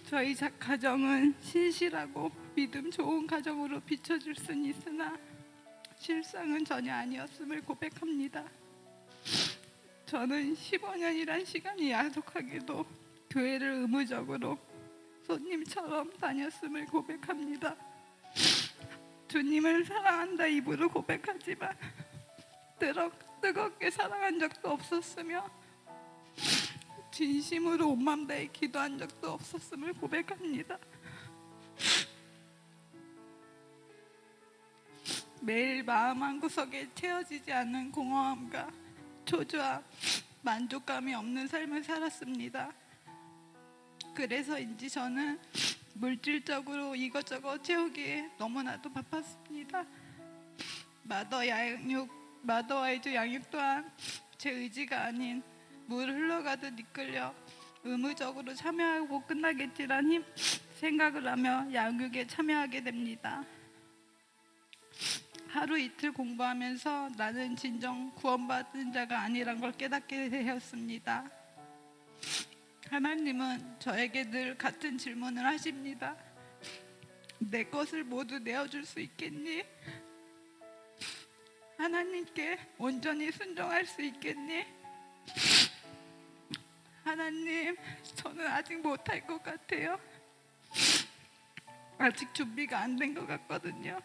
저희 가정은 신실하고 믿음 좋은 가정으로 비춰줄 수는 있으나 실상은 전혀 아니었음을 고백합니다. 저는 15년이란 시간이 야속하게도 교회를 의무적으로 손님처럼 다녔음을 고백합니다. 주님을 사랑한다 입으로 고백하지만 뜨겁게 사랑한 적도 없었으며 진심으로 온 마음 다해 기도한 적도 없었음을 고백합니다. 매일 마음 한구석에 채워지지 않는 공허함과 초조함, 만족감이 없는 삶을 살았습니다. 그래서인지 저는 물질적으로 이것저것 채우기에 너무나도 바빴습니다. 마더와이즈 양육 또한 제 의지가 아닌 물 흘러가듯 이끌려 의무적으로 참여하고 끝나겠지란 생각을 하며 양육에 참여하게 됩니다. 하루 이틀 공부하면서 나는 진정 구원받은 자가 아니란 걸 깨닫게 되었습니다. 하나님은 저에게 늘 같은 질문을 하십니다. 내 것을 모두 내어줄 수 있겠니? 하나님께 온전히 순종할 수 있겠니? 하나님, 저는 아직 못할 것 같아요. 아직 준비가 안 된 것 같거든요.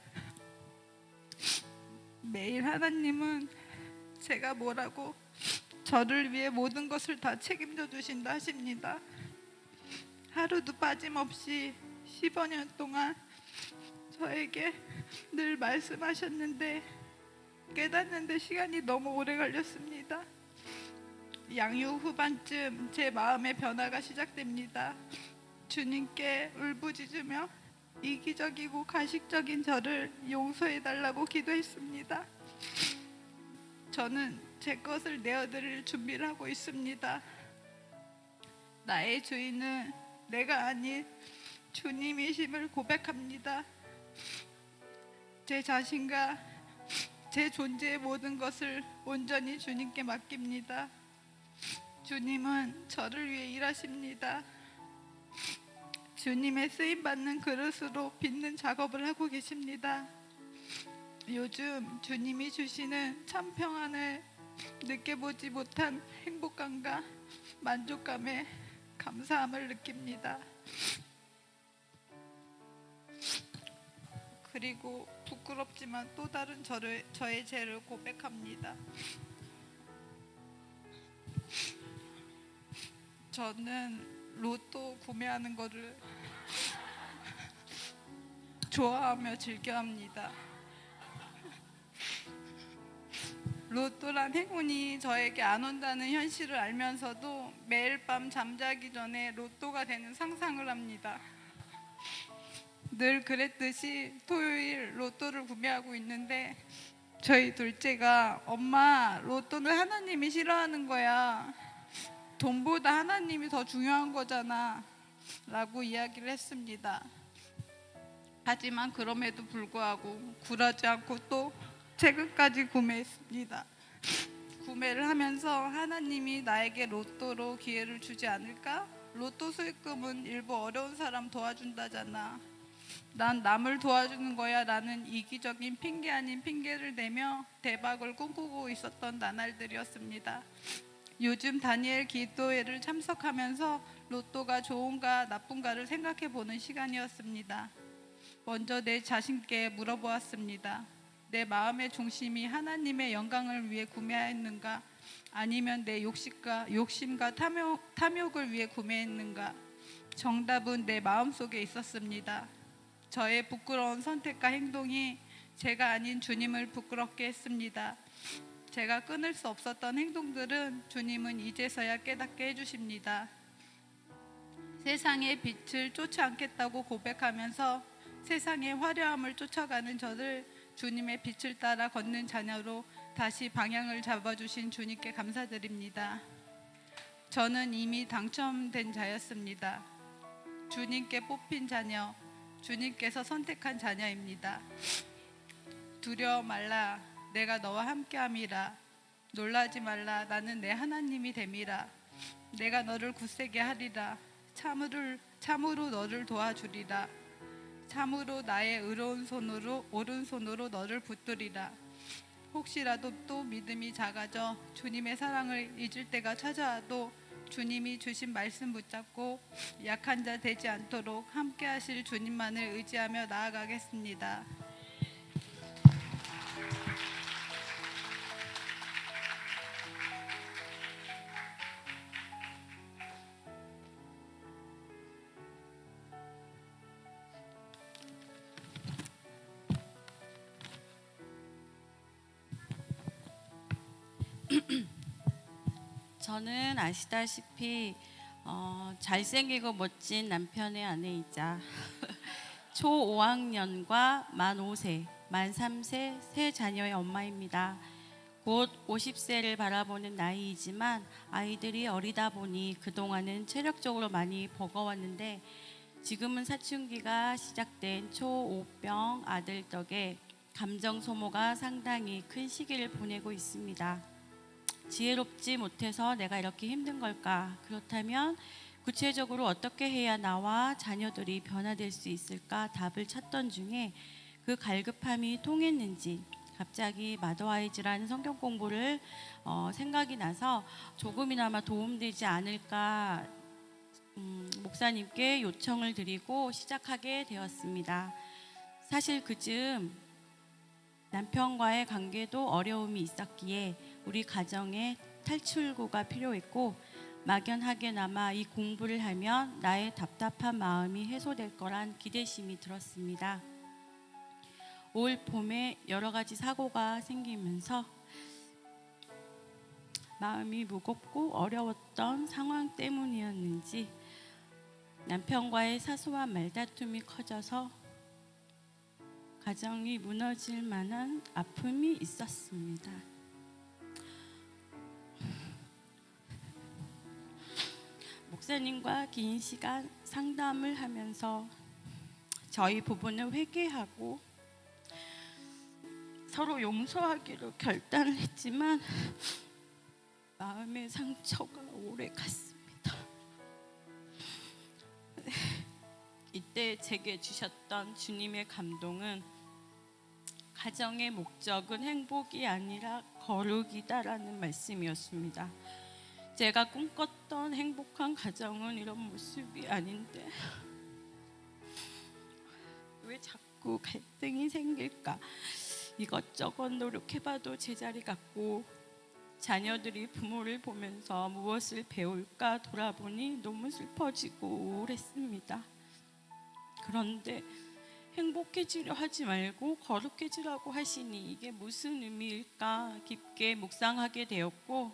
매일 하나님은 제가 뭐라고 저를 위해 모든 것을 다 책임져 주신다 하십니다. 하루도 빠짐없이 15년 동안 저에게 늘 말씀하셨는데 깨닫는데 시간이 너무 오래 걸렸습니다. 양육 후반쯤 제 마음의 변화가 시작됩니다. 주님께 울부짖으며 이기적이고 가식적인 저를 용서해달라고 기도했습니다. 저는 제 것을 내어드릴 준비를 하고 있습니다. 나의 주인은 내가 아닌 주님이심을 고백합니다. 제 자신과 제 존재의 모든 것을 온전히 주님께 맡깁니다. 주님은 저를 위해 일하십니다. 주님의 쓰임받는 그릇으로 빚는 작업을 하고 계십니다. 요즘 주님이 주시는 참 평안을 느껴보지 못한 행복감과 만족감에 감사함을 느낍니다. 그리고 부끄럽지만 또 다른 저의 죄를 고백합니다. 저는 로또 구매하는 거를 좋아하며 즐겨합니다. 로또란 행운이 저에게 안 온다는 현실을 알면서도 매일 밤 잠자기 전에 로또가 되는 상상을 합니다. 늘 그랬듯이 토요일 로또를 구매하고 있는데 저희 둘째가 엄마 로또는 하나님이 싫어하는 거야. 돈보다 하나님이 더 중요한 거잖아 라고 이야기를 했습니다. 하지만 그럼에도 불구하고 굴하지 않고 또 책을까지 구매했습니다. 구매를 하면서 하나님이 나에게 로또로 기회를 주지 않을까? 로또 수익금은 일부 어려운 사람 도와준다잖아. 난 남을 도와주는 거야 라는 이기적인 핑계 아닌 핑계를 대며 대박을 꿈꾸고 있었던 나날들이었습니다. 요즘 다니엘 기도회를 참석하면서 로또가 좋은가 나쁜가를 생각해 보는 시간이었습니다. 먼저 내 자신께 물어보았습니다. 내 마음의 중심이 하나님의 영광을 위해 구매했는가? 아니면 내 욕심과 탐욕을 위해 구매했는가? 정답은 내 마음속에 있었습니다. 저의 부끄러운 선택과 행동이 제가 아닌 주님을 부끄럽게 했습니다. 제가 끊을 수 없었던 행동들은 주님은 이제서야 깨닫게 해주십니다. 세상의 빛을 쫓지 않겠다고 고백하면서 세상의 화려함을 쫓아가는 저를 주님의 빛을 따라 걷는 자녀로 다시 방향을 잡아주신 주님께 감사드립니다. 저는 이미 당첨된 자였습니다. 주님께 뽑힌 자녀, 주님께서 선택한 자녀입니다. 두려워 말라, 내가 너와 함께함이라. 놀라지 말라, 나는 내 하나님이 됨이라. 내가 너를 굳세게 하리라. 참으로 너를 도와주리라. 참으로 나의 의로운 손으로 오른손으로 너를 붙들리라. 혹시라도 또 믿음이 작아져 주님의 사랑을 잊을 때가 찾아와도 주님이 주신 말씀 붙잡고 약한 자 되지 않도록 함께 하실 주님만을 의지하며 나아가겠습니다. 저는 아시다시피 잘생기고 멋진 남편의 아내이자 초 5학년과 만 5세, 만 3세 세 자녀의 엄마입니다. 곧 50세를 바라보는 나이이지만 아이들이 어리다 보니 그동안은 체력적으로 많이 버거웠는데 지금은 사춘기가 시작된 초5병 아들 덕에 감정 소모가 상당히 큰 시기를 보내고 있습니다. 지혜롭지 못해서 내가 이렇게 힘든 걸까? 그렇다면 구체적으로 어떻게 해야 나와 자녀들이 변화될 수 있을까? 답을 찾던 중에 그 갈급함이 통했는지 갑자기 마더와이즈라는 성경 공부를 생각이 나서 조금이나마 도움되지 않을까 목사님께 요청을 드리고 시작하게 되었습니다. 사실 그쯤 남편과의 관계도 어려움이 있었기에 우리 가정에 탈출구가 필요했고 막연하게나마 이 공부를 하면 나의 답답한 마음이 해소될 거란 기대심이 들었습니다. 올 봄에 여러 가지 사고가 생기면서 마음이 무겁고 어려웠던 상황 때문이었는지 남편과의 사소한 말다툼이 커져서 가정이 무너질 만한 아픔이 있었습니다. 목사님과 긴 시간 상담을 하면서 저희 부부는 회개하고 서로 용서하기로 결단을 했지만 마음의 상처가 오래 갔습니다. 이때 제게 주셨던 주님의 감동은 가정의 목적은 행복이 아니라 거룩이다라는 말씀이었습니다. 제가 꿈꿨던 행복한 가정은 이런 모습이 아닌데 왜 자꾸 갈등이 생길까? 이것저것 노력해봐도 제자리 같고 자녀들이 부모를 보면서 무엇을 배울까 돌아보니 너무 슬퍼지고 우울했습니다. 그런데 행복해지려 하지 말고 거룩해지라고 하시니 이게 무슨 의미일까 깊게 묵상하게 되었고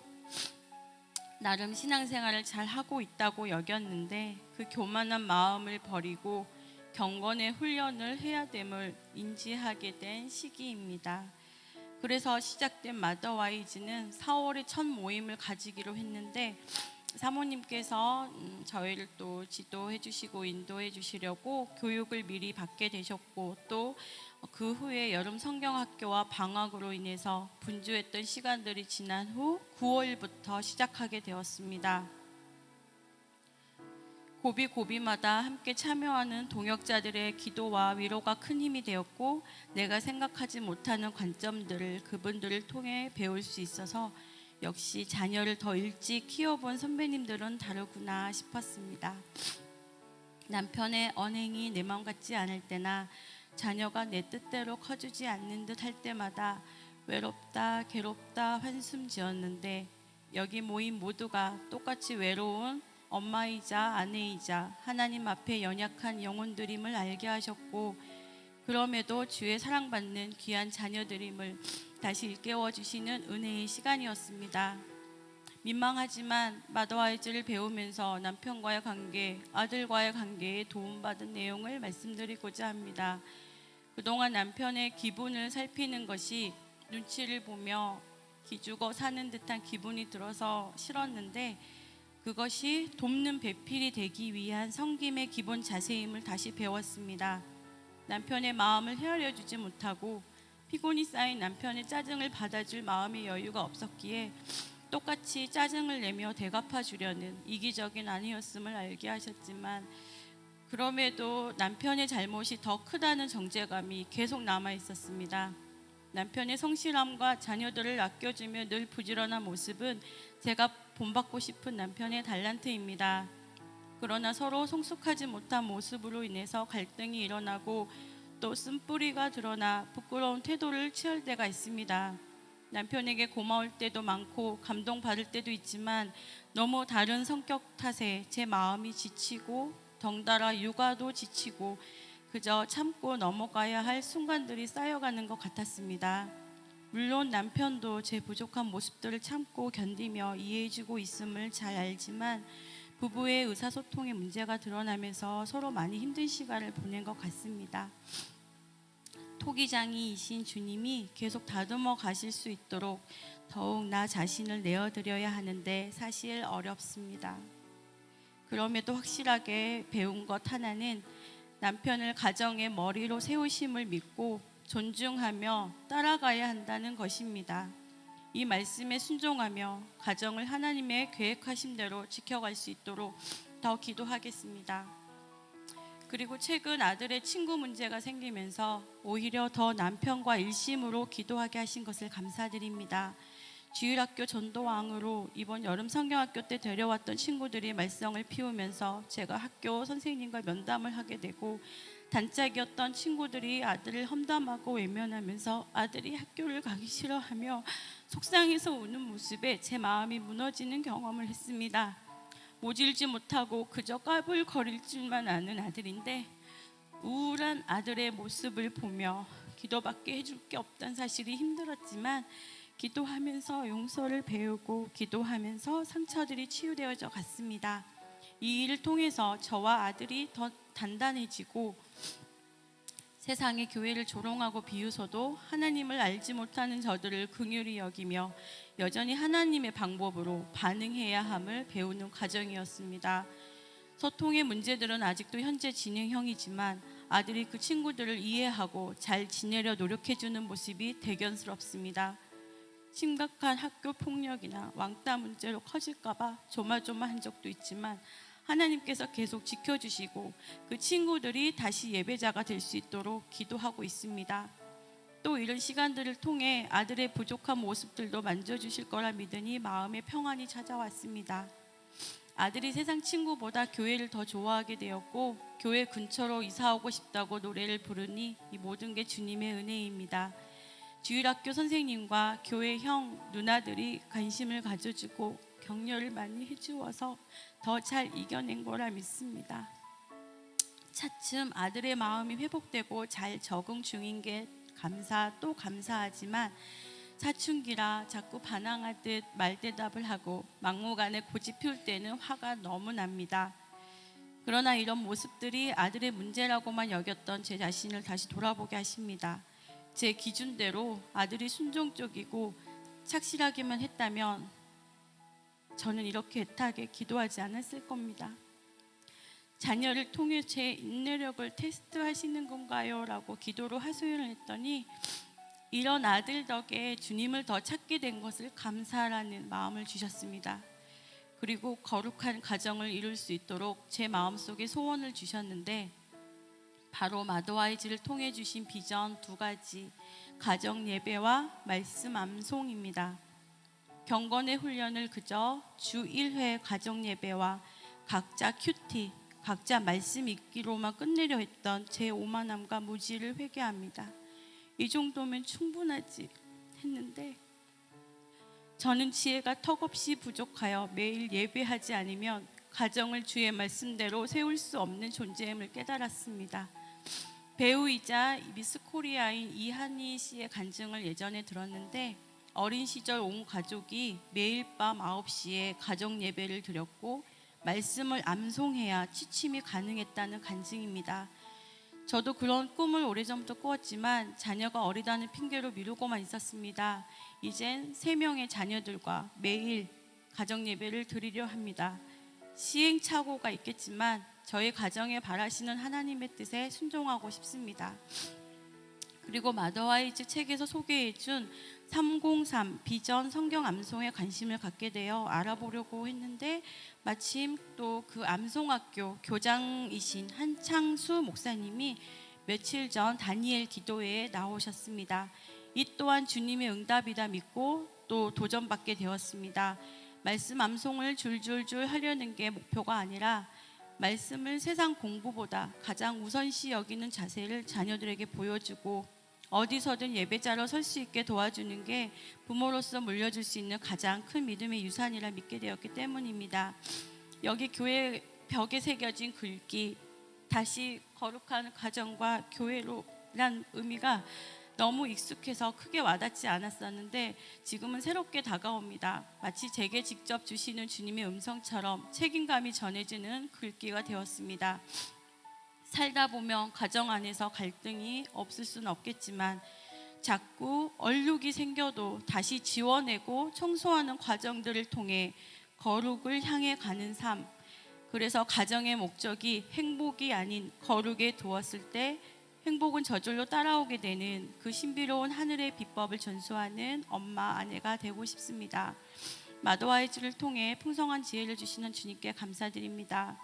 나름 신앙생활을 잘 하고 있다고 여겼는데 그 교만한 마음을 버리고 경건의 훈련을 해야 됨을 인지하게 된 시기입니다. 그래서 시작된 마더와이즈는 4월에 첫 모임을 가지기로 했는데 사모님께서 저희를 또 지도해 주시고 인도해 주시려고 교육을 미리 받게 되셨고 또 그 후에 여름 성경학교와 방학으로 인해서 분주했던 시간들이 지난 후 9월부터 시작하게 되었습니다. 고비고비마다 함께 참여하는 동역자들의 기도와 위로가 큰 힘이 되었고 내가 생각하지 못하는 관점들을 그분들을 통해 배울 수 있어서 역시 자녀를 더 일찍 키워본 선배님들은 다르구나 싶었습니다. 남편의 언행이 내 마음 같지 않을 때나 자녀가 내 뜻대로 커주지 않는 듯 할 때마다 외롭다 괴롭다 한숨 지었는데 여기 모인 모두가 똑같이 외로운 엄마이자 아내이자 하나님 앞에 연약한 영혼들임을 알게 하셨고 그럼에도 주의 사랑받는 귀한 자녀들임을 다시 일깨워 주시는 은혜의 시간이었습니다. 민망하지만 마더와이즈를 배우면서 남편과의 관계, 아들과의 관계에 도움받은 내용을 말씀드리고자 합니다. 그동안 남편의 기분을 살피는 것이 눈치를 보며 기죽어 사는 듯한 기분이 들어서 싫었는데 그것이 돕는 배필이 되기 위한 섬김의 기본 자세임을 다시 배웠습니다. 남편의 마음을 헤아려 주지 못하고 피곤이 쌓인 남편의 짜증을 받아줄 마음의 여유가 없었기에 똑같이 짜증을 내며 대갚아 주려는 이기적인 아내였음을 알게 하셨지만, 그럼에도 남편의 잘못이 더 크다는 정죄감이 계속 남아 있었습니다. 남편의 성실함과 자녀들을 아껴주며 늘 부지런한 모습은 제가 본받고 싶은 남편의 달란트입니다. 그러나 서로 성숙하지 못한 모습으로 인해서 갈등이 일어나고 또 쓴뿌리가 드러나 부끄러운 태도를 취할 때가 있습니다. 남편에게 고마울 때도 많고 감동받을 때도 있지만 너무 다른 성격 탓에 제 마음이 지치고 덩달아 육아도 지치고 그저 참고 넘어가야 할 순간들이 쌓여가는 것 같았습니다. 물론 남편도 제 부족한 모습들을 참고 견디며 이해해주고 있음을 잘 알지만 부부의 의사소통에 문제가 드러나면서 서로 많이 힘든 시간을 보낸 것 같습니다. 토기장이이신 주님이 계속 다듬어 가실 수 있도록 더욱 나 자신을 내어드려야 하는데 사실 어렵습니다. 그럼에도 확실하게 배운 것 하나는 남편을 가정의 머리로 세우심을 믿고 존중하며 따라가야 한다는 것입니다. 이 말씀에 순종하며 가정을 하나님의 계획하신 대로 지켜갈 수 있도록 더 기도하겠습니다. 그리고 최근 아들의 친구 문제가 생기면서 오히려 더 남편과 일심으로 기도하게 하신 것을 감사드립니다. 주일학교 전도왕으로 이번 여름 성경학교 때 데려왔던 친구들이 말썽을 피우면서 제가 학교 선생님과 면담을 하게 되고, 단짝이었던 친구들이 아들을 험담하고 외면하면서 아들이 학교를 가기 싫어하며 속상해서 우는 모습에 제 마음이 무너지는 경험을 했습니다. 모질지 못하고 그저 까불거릴 줄만 아는 아들인데 우울한 아들의 모습을 보며 기도밖에 해줄 게 없다는 사실이 힘들었지만, 기도하면서 용서를 배우고 기도하면서 상처들이 치유되어져 갔습니다. 이 일을 통해서 저와 아들이 더 단단해지고 세상의 교회를 조롱하고 비웃어도 하나님을 알지 못하는 저들을 긍휼히 여기며 여전히 하나님의 방법으로 반응해야 함을 배우는 과정이었습니다. 소통의 문제들은 아직도 현재 진행형이지만 아들이 그 친구들을 이해하고 잘 지내려 노력해주는 모습이 대견스럽습니다. 심각한 학교 폭력이나 왕따 문제로 커질까봐 조마조마한 적도 있지만 하나님께서 계속 지켜주시고 그 친구들이 다시 예배자가 될 수 있도록 기도하고 있습니다. 또 이런 시간들을 통해 아들의 부족한 모습들도 만져주실 거라 믿으니 마음의 평안이 찾아왔습니다. 아들이 세상 친구보다 교회를 더 좋아하게 되었고 교회 근처로 이사오고 싶다고 노래를 부르니 이 모든 게 주님의 은혜입니다. 주일학교 선생님과 교회 형, 누나들이 관심을 가져주고 격려를 많이 해주어서 더 잘 이겨낸 거라 믿습니다. 차츰 아들의 마음이 회복되고 잘 적응 중인 게 또 감사하지만 사춘기라 자꾸 반항하듯 말대답을 하고 막무가내 고집 피울 때는 화가 너무 납니다. 그러나 이런 모습들이 아들의 문제라고만 여겼던 제 자신을 다시 돌아보게 하십니다. 제 기준대로 아들이 순종적이고 착실하기만 했다면 저는 이렇게 애타게 기도하지 않았을 겁니다. 자녀를 통해 제 인내력을 테스트하시는 건가요? 라고 기도로 하소연을 했더니 이런 아들 덕에 주님을 더 찾게 된 것을 감사라는 마음을 주셨습니다. 그리고 거룩한 가정을 이룰 수 있도록 제 마음속에 소원을 주셨는데 바로 마더와이즈를 통해 주신 비전 2가지, 가정 예배와 말씀 암송입니다. 경건의 훈련을 그저 주 1회 가정 예배와 각자 큐티, 각자 말씀 읽기로만 끝내려 했던 제 오만함과 무지를 회개합니다. 이 정도면 충분하지 했는데 저는 지혜가 턱없이 부족하여 매일 예배하지 않으면 가정을 주의 말씀대로 세울 수 없는 존재임을 깨달았습니다. 배우이자 미스 코리아인 이한희 씨의 간증을 예전에 들었는데 어린 시절 온 가족이 매일 밤 9시에 가정 예배를 드렸고 말씀을 암송해야 취침이 가능했다는 간증입니다. 저도 그런 꿈을 오래전부터 꾸었지만 자녀가 어리다는 핑계로 미루고만 있었습니다. 이젠 3명의 자녀들과 매일 가정 예배를 드리려 합니다. 시행착오가 있겠지만 저희 가정에 바라시는 하나님의 뜻에 순종하고 싶습니다. 그리고 마더와이즈 책에서 소개해준 303 비전 성경 암송에 관심을 갖게 되어 알아보려고 했는데 마침 또 그 암송학교 교장이신 한창수 목사님이 며칠 전 다니엘 기도회에 나오셨습니다. 이 또한 주님의 응답이다 믿고 또 도전받게 되었습니다. 말씀 암송을 줄줄줄 하려는 게 목표가 아니라 말씀을 세상 공부보다 가장 우선시 여기는 자세를 자녀들에게 보여주고 어디서든 예배자로 설 수 있게 도와주는 게 부모로서 물려줄 수 있는 가장 큰 믿음의 유산이라 믿게 되었기 때문입니다. 여기 교회 벽에 새겨진 글귀 다시 거룩한 가정과 교회로란 의미가 너무 익숙해서 크게 와닿지 않았었는데 지금은 새롭게 다가옵니다. 마치 제게 직접 주시는 주님의 음성처럼 책임감이 전해지는 글귀가 되었습니다. 살다 보면 가정 안에서 갈등이 없을 수는 없겠지만 자꾸 얼룩이 생겨도 다시 지워내고 청소하는 과정들을 통해 거룩을 향해 가는 삶. 그래서 가정의 목적이 행복이 아닌 거룩에 두었을 때 행복은 저절로 따라오게 되는 그 신비로운 하늘의 비법을 전수하는 엄마, 아내가 되고 싶습니다. 마더와이즈를 통해 풍성한 지혜를 주시는 주님께 감사드립니다.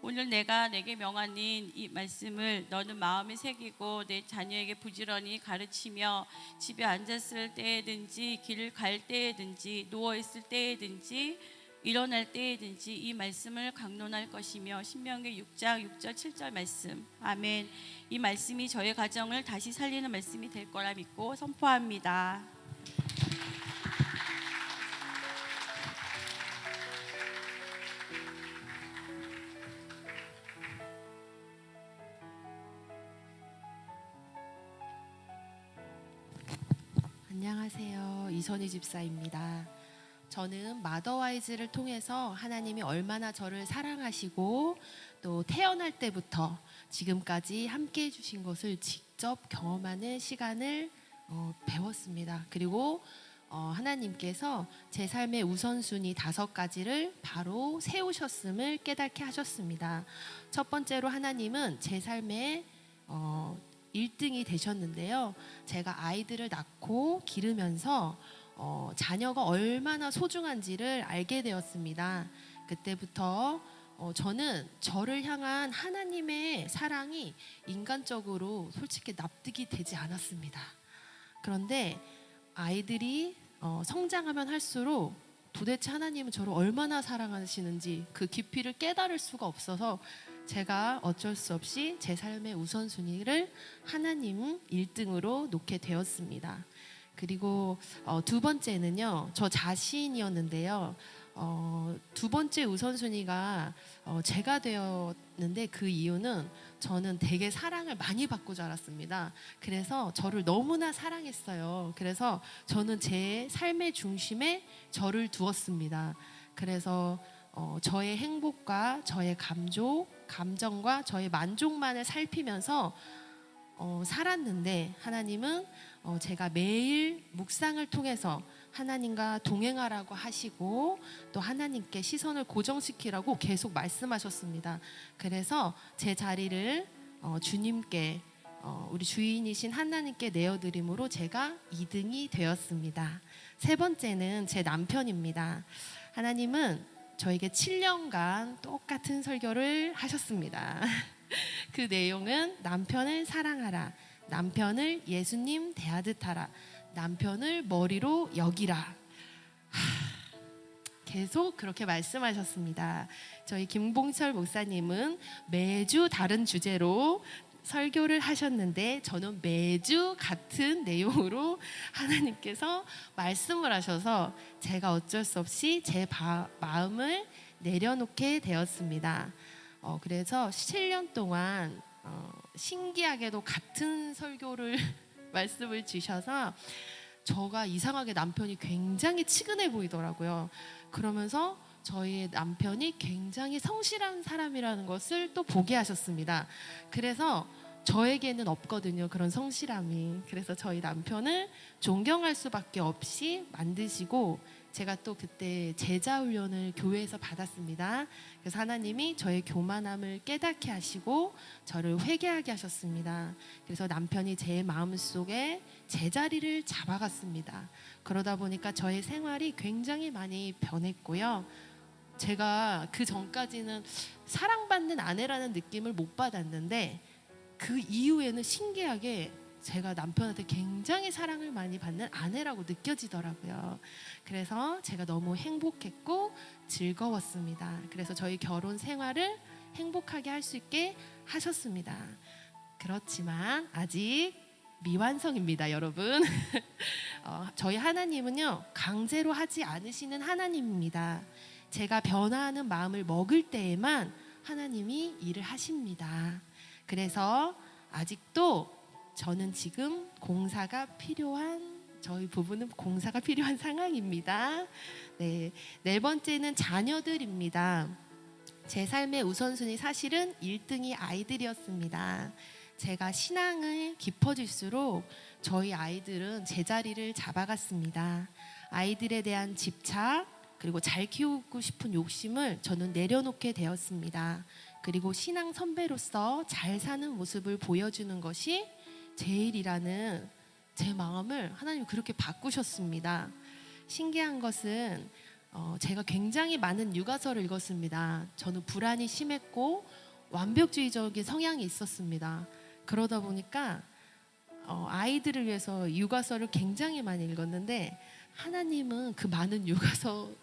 오늘 내게 명하는 이 말씀을 너는 마음에 새기고 내 자녀에게 부지런히 가르치며 집에 앉았을 때든지 길을 갈 때든지 누워있을 때든지 일어날 때든지 이 말씀을 강론할 것이며 신명기 6장 6절 7절 말씀 아멘. 이 말씀이 저의 가정을 다시 살리는 말씀이 될 거라 믿고 선포합니다. 안녕하세요. 이선희 집사입니다. 저는 마더와이즈를 통해서 하나님이 얼마나 저를 사랑하시고 또 태어날 때부터 지금까지 함께 해주신 것을 직접 경험하는 시간을 배웠습니다. 그리고 하나님께서 제 삶의 우선순위 5가지를 바로 세우셨음을 깨닫게 하셨습니다. 첫 번째로 하나님은 제 삶의 1등이 되셨는데요. 제가 아이들을 낳고 기르면서 자녀가 얼마나 소중한지를 알게 되었습니다. 그때부터 저는 저를 향한 하나님의 사랑이 인간적으로 솔직히 납득이 되지 않았습니다. 그런데 아이들이 성장하면 할수록 도대체 하나님은 저를 얼마나 사랑하시는지 그 깊이를 깨달을 수가 없어서 제가 어쩔 수 없이 제 삶의 우선순위를 하나님 1등으로 놓게 되었습니다. 그리고 두 번째는요, 저 자신이었는데요. 두 번째 우선순위가 제가 되었는데 그 이유는 저는 되게 사랑을 많이 받고 자랐습니다. 그래서 저를 너무나 사랑했어요. 그래서 저는 제 삶의 중심에 저를 두었습니다. 그래서 저의 행복과 저의 감정과 저의 만족만을 살피면서 살았는데 하나님은 제가 매일 묵상을 통해서 하나님과 동행하라고 하시고 또 하나님께 시선을 고정시키라고 계속 말씀하셨습니다. 그래서 제 자리를 주님께 우리 주인이신 하나님께 내어드림으로 제가 2등이 되었습니다. 세 번째는 제 남편입니다. 하나님은 저에게 7년간 똑같은 설교를 하셨습니다. 그 내용은 남편을 사랑하라, 남편을 예수님 대하듯 하라, 남편을 머리로 여기라. 계속 그렇게 말씀하셨습니다. 저희 김봉철 목사님은 매주 다른 주제로 설교를 하셨는데 저는 매주 같은 내용으로 하나님께서 말씀을 하셔서 제가 어쩔 수 없이 제 마음을 내려놓게 되었습니다. 그래서 7년 동안 신기하게도 같은 설교를 말씀을 주셔서 저가 이상하게 남편이 굉장히 치근해 보이더라고요. 그러면서 저희 남편이 굉장히 성실한 사람이라는 것을 또 보게 하셨습니다. 그래서 저에게는 없거든요, 그런 성실함이. 그래서 저희 남편을 존경할 수밖에 없이 만드시고 제가 또 그때 제자 훈련을 교회에서 받았습니다. 그래서 하나님이 저의 교만함을 깨닫게 하시고 저를 회개하게 하셨습니다. 그래서 남편이 제 마음속에 제자리를 잡아갔습니다. 그러다 보니까 저의 생활이 굉장히 많이 변했고요. 제가 그 전까지는 사랑받는 아내라는 느낌을 못 받았는데 그 이후에는 신기하게 제가 남편한테 굉장히 사랑을 많이 받는 아내라고 느껴지더라고요. 그래서 제가 너무 행복했고 즐거웠습니다. 그래서 저희 결혼 생활을 행복하게 할 수 있게 하셨습니다. 그렇지만 아직 미완성입니다, 여러분. 저희 하나님은요, 강제로 하지 않으시는 하나님입니다. 제가 변화하는 마음을 먹을 때에만 하나님이 일을 하십니다. 그래서 아직도 저는 지금 저희 부부는 공사가 필요한 상황입니다. 네, 네 번째는 자녀들입니다. 제 삶의 우선순위 사실은 1등이 아이들이었습니다. 제가 신앙을 깊어질수록 저희 아이들은 제자리를 잡아갔습니다. 아이들에 대한 집착, 그리고 잘 키우고 싶은 욕심을 저는 내려놓게 되었습니다. 그리고 신앙 선배로서 잘 사는 모습을 보여주는 것이 제 일이라는 제 마음을 하나님이 그렇게 바꾸셨습니다. 신기한 것은 제가 굉장히 많은 육아서를 읽었습니다. 저는 불안이 심했고 완벽주의적인 성향이 있었습니다. 그러다 보니까 아이들을 위해서 육아서를 굉장히 많이 읽었는데 하나님은 그 많은 육아서를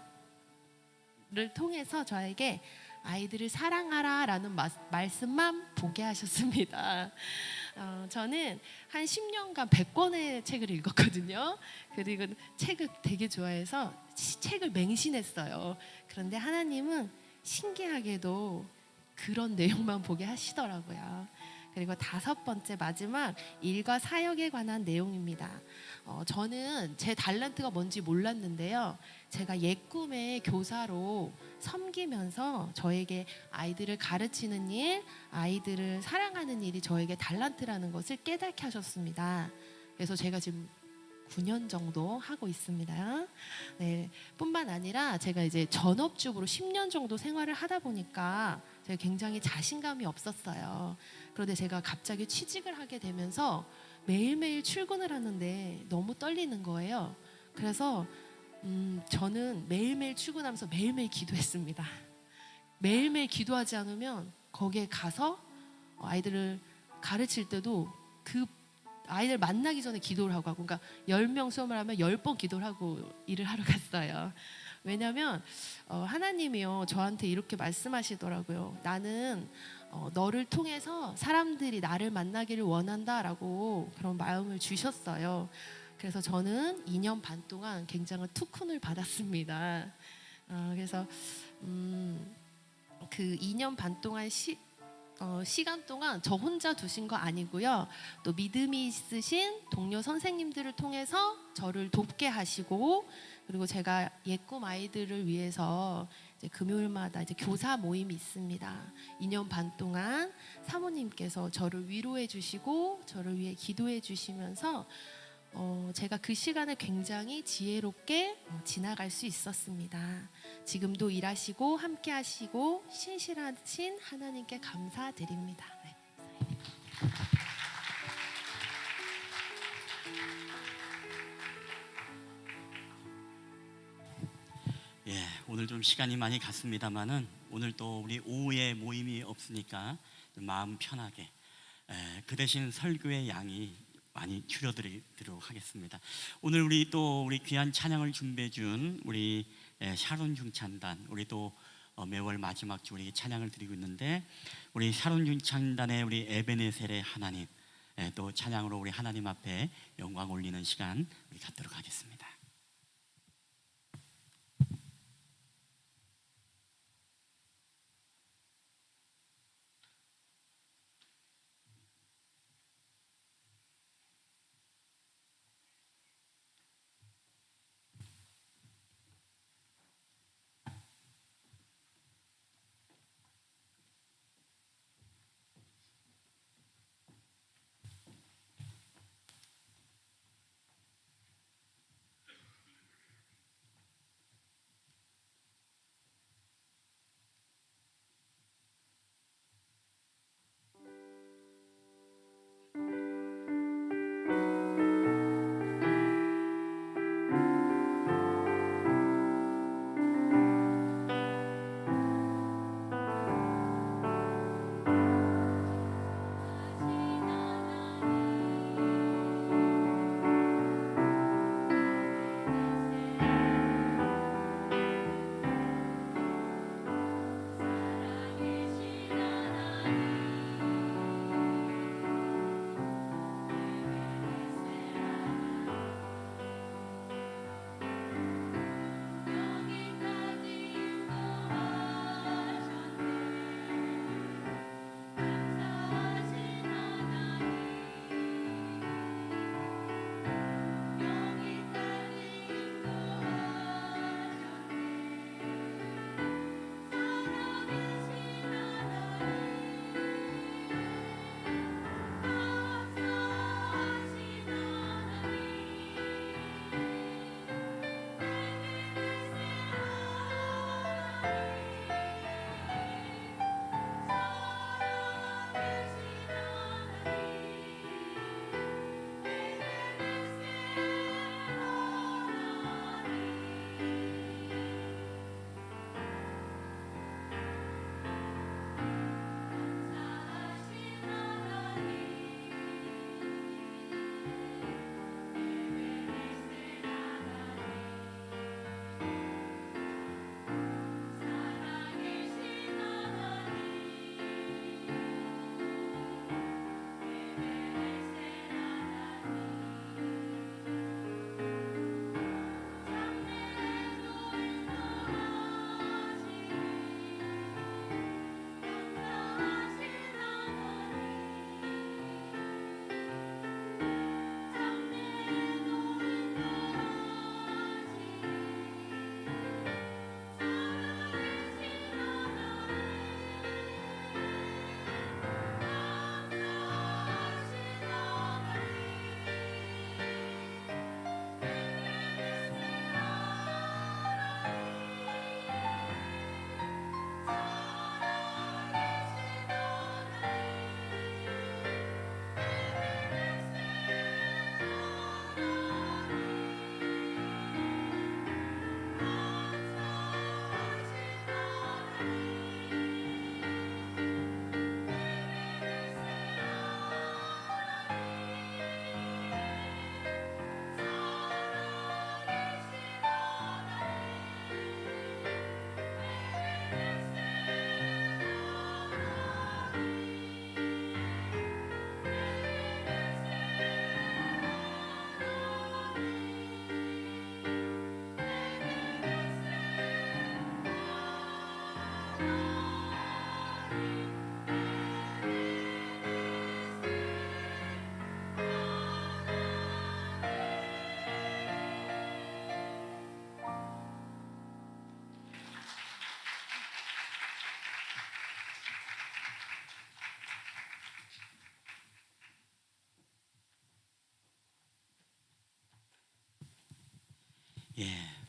통해서 저에게 아이들을 사랑하라 라는 말씀만 보게 하셨습니다. 저는 한 10년간 100권의 책을 읽었거든요. 그리고 책을 되게 좋아해서 책을 맹신했어요. 그런데 하나님은 신기하게도 그런 내용만 보게 하시더라고요. 그리고 5번째 마지막 일과 사역에 관한 내용입니다. 저는 제 달란트가 뭔지 몰랐는데요. 제가 옛 꿈에 교사로 섬기면서 저에게 아이들을 가르치는 일, 아이들을 사랑하는 일이 저에게 달란트라는 것을 깨닫게 하셨습니다. 그래서 제가 지금 9년 정도 하고 있습니다. 네, 뿐만 아니라 제가 이제 전업주부로 10년 정도 생활을 하다 보니까 제가 굉장히 자신감이 없었어요. 그런데 제가 갑자기 취직을 하게 되면서 매일매일 출근을 하는데 너무 떨리는 거예요. 그래서 저는 매일매일 출근하면서 매일매일 기도했습니다. 매일매일 기도하지 않으면 거기에 가서 아이들을 가르칠 때도 그 아이들 만나기 전에 기도를 하고 그러니까 10명 수업을 하면 10번 기도를 하고 일을 하러 갔어요. 왜냐하면 하나님이요 저한테 이렇게 말씀하시더라고요. 나는 너를 통해서 사람들이 나를 만나기를 원한다라고 그런 마음을 주셨어요. 그래서 저는 2년 반 동안 굉장한 투쿤을 받았습니다. 그래서 그 2년 반 동안 시간 동안 저 혼자 두신 거 아니고요. 또 믿음이 있으신 동료 선생님들을 통해서 저를 돕게 하시고 그리고 제가 예꿈 아이들을 위해서 이제 금요일마다 이제 교사 모임이 있습니다. 2년 반 동안 사모님께서 저를 위로해 주시고 저를 위해 기도해 주시면서 제가 그 시간을 굉장히 지혜롭게 지나갈 수 있었습니다. 지금도 일하시고 함께 하시고 신실하신 하나님께 감사드립니다. 네. 예, 오늘 좀 시간이 많이 갔습니다만은 오늘 또 우리 오후에 모임이 없으니까 좀 마음 편하게 그 대신 설교의 양이 많이 줄여드리도록 하겠습니다. 오늘 우리 귀한 찬양을 준비해 준 우리 샤론 중찬단 우리 또 매월 마지막 주 우리 찬양을 드리고 있는데 우리 샤론 중찬단의 우리 에베네셀의 하나님 또 찬양으로 우리 하나님 앞에 영광 올리는 시간 우리 갖도록 하겠습니다.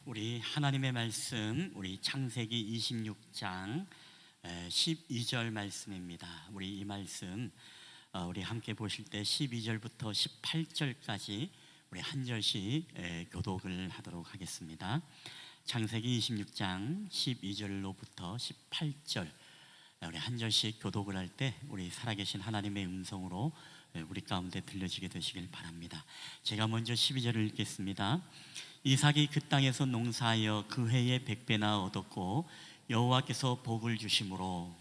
우리 하나님의 말씀, 우리 창세기 26장 12절 말씀입니다. 우리 이 말씀 우리 함께 보실 때 12절부터 18절까지 우리 한 절씩 교독을 하도록 하겠습니다. 창세기 26장 12절로부터 18절 우리 한 절씩 교독을 할 때 우리 살아계신 하나님의 음성으로 우리 가운데 들려지게 되시길 바랍니다. 제가 먼저 12절을 읽겠습니다. 이삭이 그 땅에서 농사하여 그 해에 100배나 얻었고 여호와께서 복을 주심으로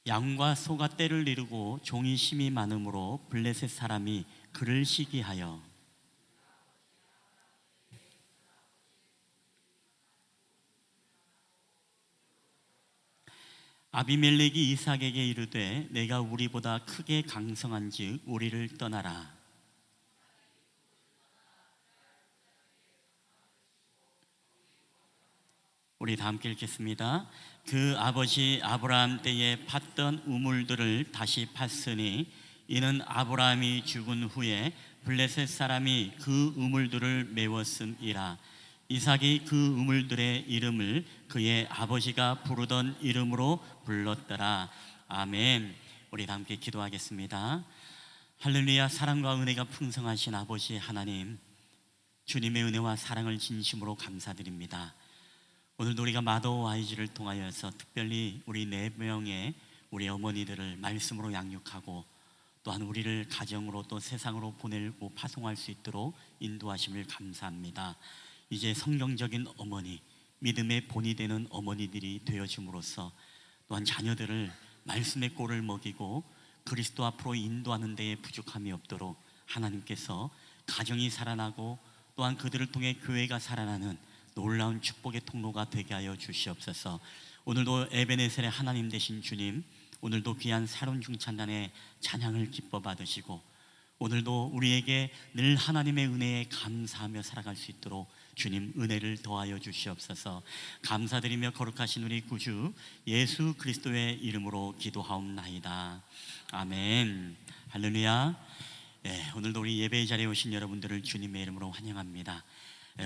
양과 소가 떼를 이루고 종이 심이 많으므로 블레셋 사람이 그를 시기하여 아비멜렉이 이삭에게 이르되 내가 우리보다 크게 강성한즉 우리를 떠나라. 우리 다 함께 읽겠습니다. 그 아버지 아브라함 때에 팠던 우물들을 다시 팠으니 이는 아브라함이 죽은 후에 블레셋 사람이 그 우물들을 메웠음이라. 이삭이 그 우물들의 이름을 그의 아버지가 부르던 이름으로 불렀더라. 아멘. 우리 다 함께 기도하겠습니다. 할렐루야. 사랑과 은혜가 풍성하신 아버지 하나님, 주님의 은혜와 사랑을 진심으로 감사드립니다. 오늘도 우리가 마더 아이즈를 통하여서 특별히 우리 4명의 우리 어머니들을 말씀으로 양육하고 또한 우리를 가정으로 또 세상으로 보내고 파송할 수 있도록 인도하심을 감사합니다. 이제 성경적인 어머니, 믿음의 본이 되는 어머니들이 되어줌으로써 또한 자녀들을 말씀의 꼴을 먹이고 그리스도 앞으로 인도하는 데에 부족함이 없도록 하나님께서 가정이 살아나고 또한 그들을 통해 교회가 살아나는 놀라운 축복의 통로가 되게 하여 주시옵소서. 오늘도 에베네셀의 하나님 되신 주님, 오늘도 귀한 사론 중찬단의 찬양을 기뻐 받으시고 오늘도 우리에게 늘 하나님의 은혜에 감사하며 살아갈 수 있도록 주님 은혜를 더하여 주시옵소서. 감사드리며 거룩하신 우리 구주 예수 그리스도의 이름으로 기도하옵나이다. 아멘. 할렐루야. 오늘도 우리 예배의 자리에 오신 여러분들을 주님의 이름으로 환영합니다.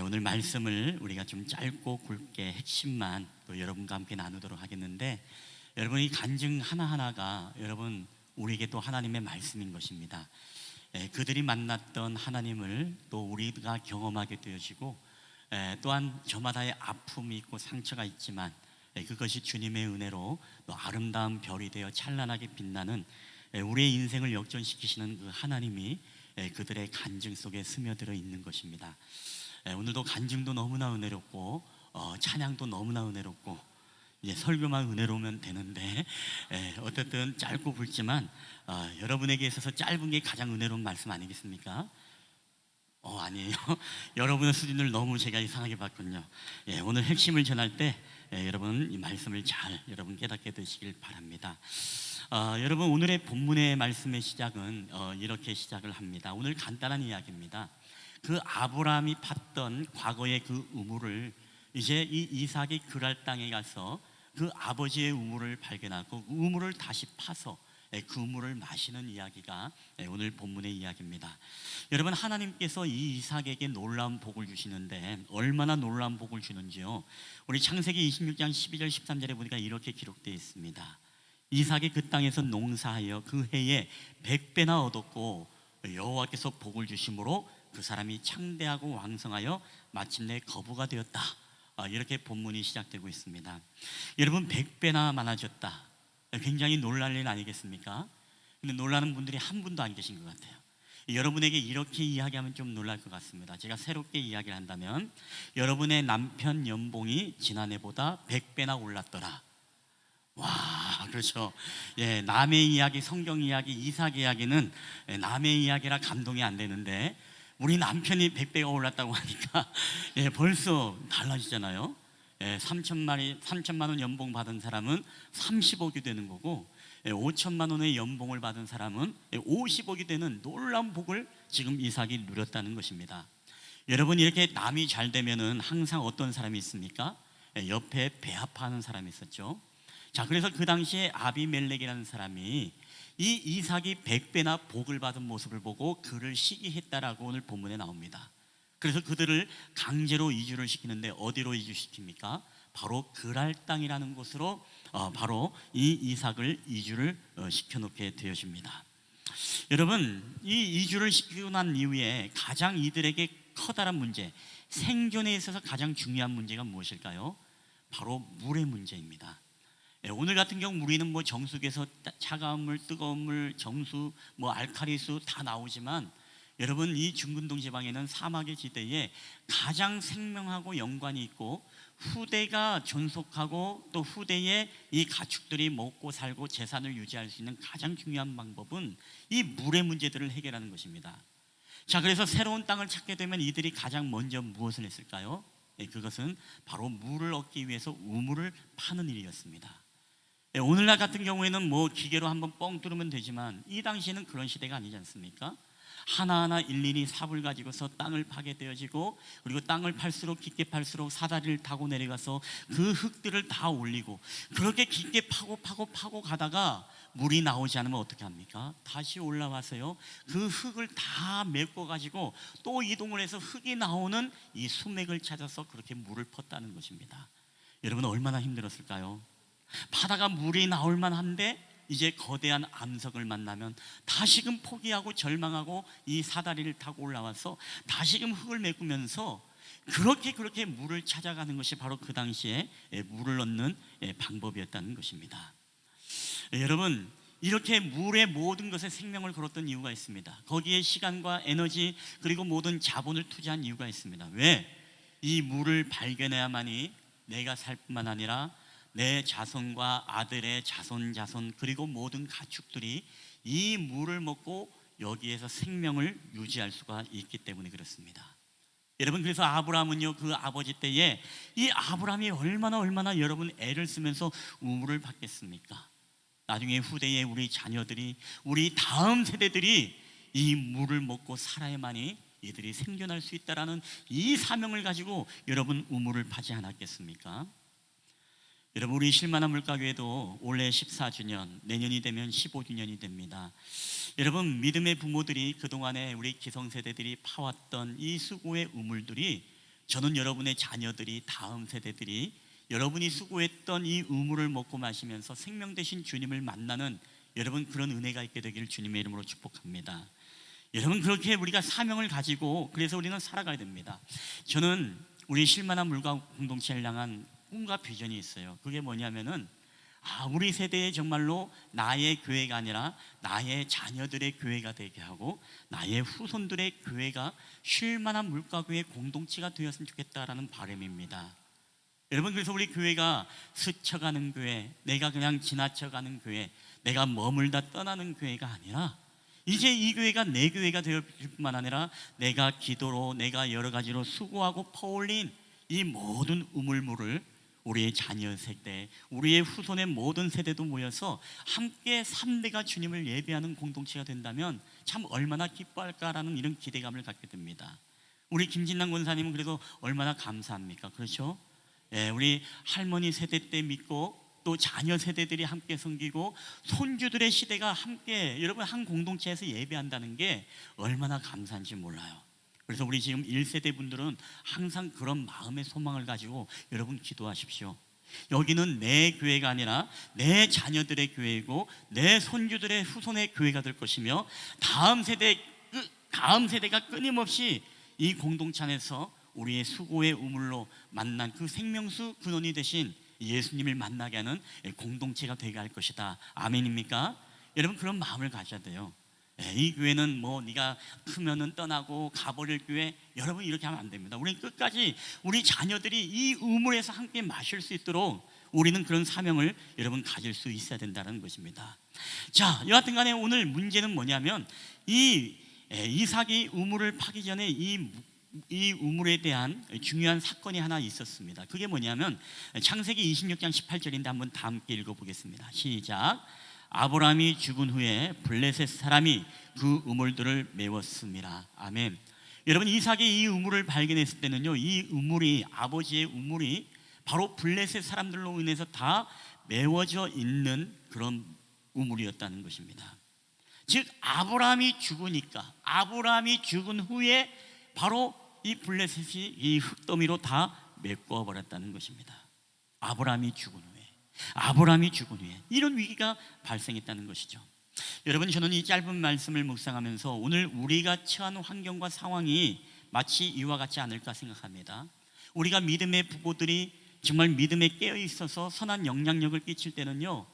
오늘 말씀을 우리가 좀 짧고 굵게 핵심만 또 여러분과 함께 나누도록 하겠는데, 여러분 이 간증 하나하나가 여러분 우리에게 또 하나님의 말씀인 것입니다. 그들이 만났던 하나님을 또 우리가 경험하게 되어지고 또한 저마다의 아픔이 있고 상처가 있지만 그것이 주님의 은혜로 또 아름다운 별이 되어 찬란하게 빛나는 우리의 인생을 역전시키시는 그 하나님이 그들의 간증 속에 스며들어 있는 것입니다. 오늘도 간증도 너무나 은혜롭고 찬양도 너무나 은혜롭고 이제 설교만 은혜로우면 되는데 어쨌든 짧고 굵지만 여러분에게 있어서 짧은 게 가장 은혜로운 말씀 아니겠습니까? 아니에요. 여러분의 수준을 너무 제가 이상하게 봤군요. 오늘 핵심을 전할 때 여러분 이 말씀을 잘 여러분 깨닫게 되시길 바랍니다. 여러분 오늘의 본문의 말씀의 시작은 이렇게 시작을 합니다. 오늘 간단한 이야기입니다. 그 아브라함이 팠던 과거의 그 우물을 이제 이 이삭이 그랄 땅에 가서 그 아버지의 우물을 발견하고 그 우물을 다시 파서 그 우물을 마시는 이야기가 오늘 본문의 이야기입니다. 여러분 하나님께서 이 이삭에게 놀라운 복을 주시는데 얼마나 놀라운 복을 주는지요. 우리 창세기 26장 12절 13절에 보니까 이렇게 기록되어 있습니다. 이삭이 그 땅에서 농사하여 그 해에 100배나 얻었고 여호와께서 복을 주심으로 그 사람이 창대하고 왕성하여 마침내 거부가 되었다. 이렇게 본문이 시작되고 있습니다. 여러분 100배나 많아졌다. 굉장히 놀랄 일 아니겠습니까? 근데 놀라는 분들이 한 분도 안 계신 것 같아요. 여러분에게 이렇게 이야기하면 좀 놀랄 것 같습니다. 제가 새롭게 이야기를 한다면 여러분의 남편 연봉이 지난해보다 100배나 올랐더라. 와, 그렇죠. 남의 이야기, 성경 이야기, 이삭 이야기는 남의 이야기라 감동이 안 되는데 우리 남편이 100배가 올랐다고 하니까 벌써 달라지잖아요. 3천만 원 연봉 받은 사람은 30억이 되는 거고 5천만 원의 연봉을 받은 사람은 50억이 되는 놀라운 복을 지금 이삭이 누렸다는 것입니다. 여러분 이렇게 남이 잘 되면은 항상 어떤 사람이 있습니까? 옆에 배 아파하는 사람이 있었죠. 자, 그래서 그 당시에 아비멜렉이라는 사람이 이 이삭이 100배나 복을 받은 모습을 보고 그를 시기했다라고 오늘 본문에 나옵니다. 그래서 그들을 강제로 이주를 시키는데 어디로 이주시킵니까? 바로 그랄 땅이라는 곳으로 바로 이 이삭을 이주를 시켜놓게 되어집니다. 여러분, 이 이주를 시키고 난 이후에 가장 이들에게 커다란 문제, 생존에 있어서 가장 중요한 문제가 무엇일까요? 바로 물의 문제입니다. 오늘 같은 경우 우리는 뭐 정수기에서 차가운 물, 뜨거운 물, 정수, 뭐 알칼리수 다 나오지만 여러분, 이 중근동 지방에는 사막의 지대에 가장 생명하고 연관이 있고 후대가 존속하고 또 후대에 이 가축들이 먹고 살고 재산을 유지할 수 있는 가장 중요한 방법은 이 물의 문제들을 해결하는 것입니다. 자, 그래서 새로운 땅을 찾게 되면 이들이 가장 먼저 무엇을 했을까요? 그것은 바로 물을 얻기 위해서 우물을 파는 일이었습니다. 오늘날 같은 경우에는 뭐 기계로 한번 뻥 뚫으면 되지만 이 당시에는 그런 시대가 아니지 않습니까? 하나하나 일일이 삽을 가지고서 땅을 파게 되어지고, 그리고 땅을 팔수록 깊게 팔수록 사다리를 타고 내려가서 그 흙들을 다 올리고, 그렇게 깊게 파고 가다가 물이 나오지 않으면 어떻게 합니까? 다시 올라와서요 그 흙을 다 메꿔 가지고 또 이동을 해서 흙이 나오는 이 수맥을 찾아서 그렇게 물을 펐다는 것입니다. 여러분, 얼마나 힘들었을까요? 파다가 물이 나올 만한데 이제 거대한 암석을 만나면 다시금 포기하고 절망하고 이 사다리를 타고 올라와서 다시금 흙을 메꾸면서 그렇게 물을 찾아가는 것이 바로 그 당시에 물을 얻는 방법이었다는 것입니다. 여러분, 이렇게 물의 모든 것에 생명을 걸었던 이유가 있습니다. 거기에 시간과 에너지 그리고 모든 자본을 투자한 이유가 있습니다. 왜? 이 물을 발견해야만이 내가 살 뿐만 아니라 내 자손과 아들의 자손 그리고 모든 가축들이 이 물을 먹고 여기에서 생명을 유지할 수가 있기 때문에 그렇습니다. 여러분, 그래서 아브라함은요 그 아버지 때에 이 아브라함이 얼마나 여러분 애를 쓰면서 우물을 받겠습니까? 나중에 후대에 우리 자녀들이, 우리 다음 세대들이 이 물을 먹고 살아야만이 이들이 생존할 수 있다라는 이 사명을 가지고 여러분 우물을 파지 않았겠습니까? 여러분, 우리 실만한 물가교회도 올해 14주년, 내년이 되면 15주년이 됩니다. 여러분, 믿음의 부모들이 그동안에 우리 기성세대들이 파왔던 이 수고의 우물들이, 저는 여러분의 자녀들이, 다음 세대들이 여러분이 수고했던 이 우물을 먹고 마시면서 생명 되신 주님을 만나는 여러분 그런 은혜가 있게 되기를 주님의 이름으로 축복합니다. 여러분, 그렇게 우리가 사명을 가지고 그래서 우리는 살아가야 됩니다. 저는 우리 실만한 물가 공동체를 향한 꿈과 비전이 있어요. 그게 뭐냐면은 우리 세대에 정말로 나의 교회가 아니라 나의 자녀들의 교회가 되게 하고 나의 후손들의 교회가 쉴만한 물가교회 공동체가 되었으면 좋겠다라는 바람입니다. 여러분, 그래서 우리 교회가 스쳐가는 교회, 내가 그냥 지나쳐가는 교회, 내가 머물다 떠나는 교회가 아니라 이제 이 교회가 내 교회가 되을 뿐만 아니라 내가 기도로, 내가 여러 가지로 수고하고 퍼올린 이 모든 우물물을 우리의 자녀 세대, 우리의 후손의 모든 세대도 모여서 함께 3대가 주님을 예배하는 공동체가 된다면 참 얼마나 기뻐할까라는 이런 기대감을 갖게 됩니다. 우리 김진남 권사님은 그래도 얼마나 감사합니까? 그렇죠? 우리 할머니 세대 때 믿고 또 자녀 세대들이 함께 섬기고 손주들의 시대가 함께 여러분 한 공동체에서 예배한다는 게 얼마나 감사한지 몰라요. 그래서 우리 지금 1세대 분들은 항상 그런 마음의 소망을 가지고 여러분 기도하십시오. 여기는 내 교회가 아니라 내 자녀들의 교회이고 내 손주들의 후손의 교회가 될 것이며 다음 세대가 끊임없이 이 공동체 안에서 우리의 수고의 우물로 만난 그 생명수 근원이 되신 예수님을 만나게 하는 공동체가 되게 할 것이다. 아멘입니까? 여러분, 그런 마음을 가져야 돼요. 이 교회는 뭐 네가 크면은 떠나고 가버릴 교회, 여러분 이렇게 하면 안 됩니다. 우리는 끝까지 우리 자녀들이 이 우물에서 함께 마실 수 있도록 우리는 그런 사명을 여러분 가질 수 있어야 된다는 것입니다. 자, 여하튼 간에 오늘 문제는 뭐냐면 이 이삭이 우물을 파기 전에 이 우물에 대한 중요한 사건이 하나 있었습니다. 그게 뭐냐면 창세기 26장 18절인데 한번 다 함께 읽어보겠습니다. 시작. 아브라함이 죽은 후에 블레셋 사람이 그 우물들을 메웠습니다. 아멘. 여러분, 이삭이 이 우물을 발견했을 때는요, 이 우물이, 아버지의 우물이 바로 블레셋 사람들로 인해서 다 메워져 있는 그런 우물이었다는 것입니다. 즉 아브라함이 죽은 후에 바로 이 블레셋이 이 흙더미로 다 메꿔 버렸다는 것입니다. 아브라함이 죽은 후에 이런 위기가 발생했다는 것이죠. 여러분, 저는 이 짧은 말씀을 묵상하면서 오늘 우리가 처한 환경과 상황이 마치 이와 같지 않을까 생각합니다. 우리가 믿음의 부모들이 정말 믿음에 깨어 있어서 선한 영향력을 끼칠 때는요,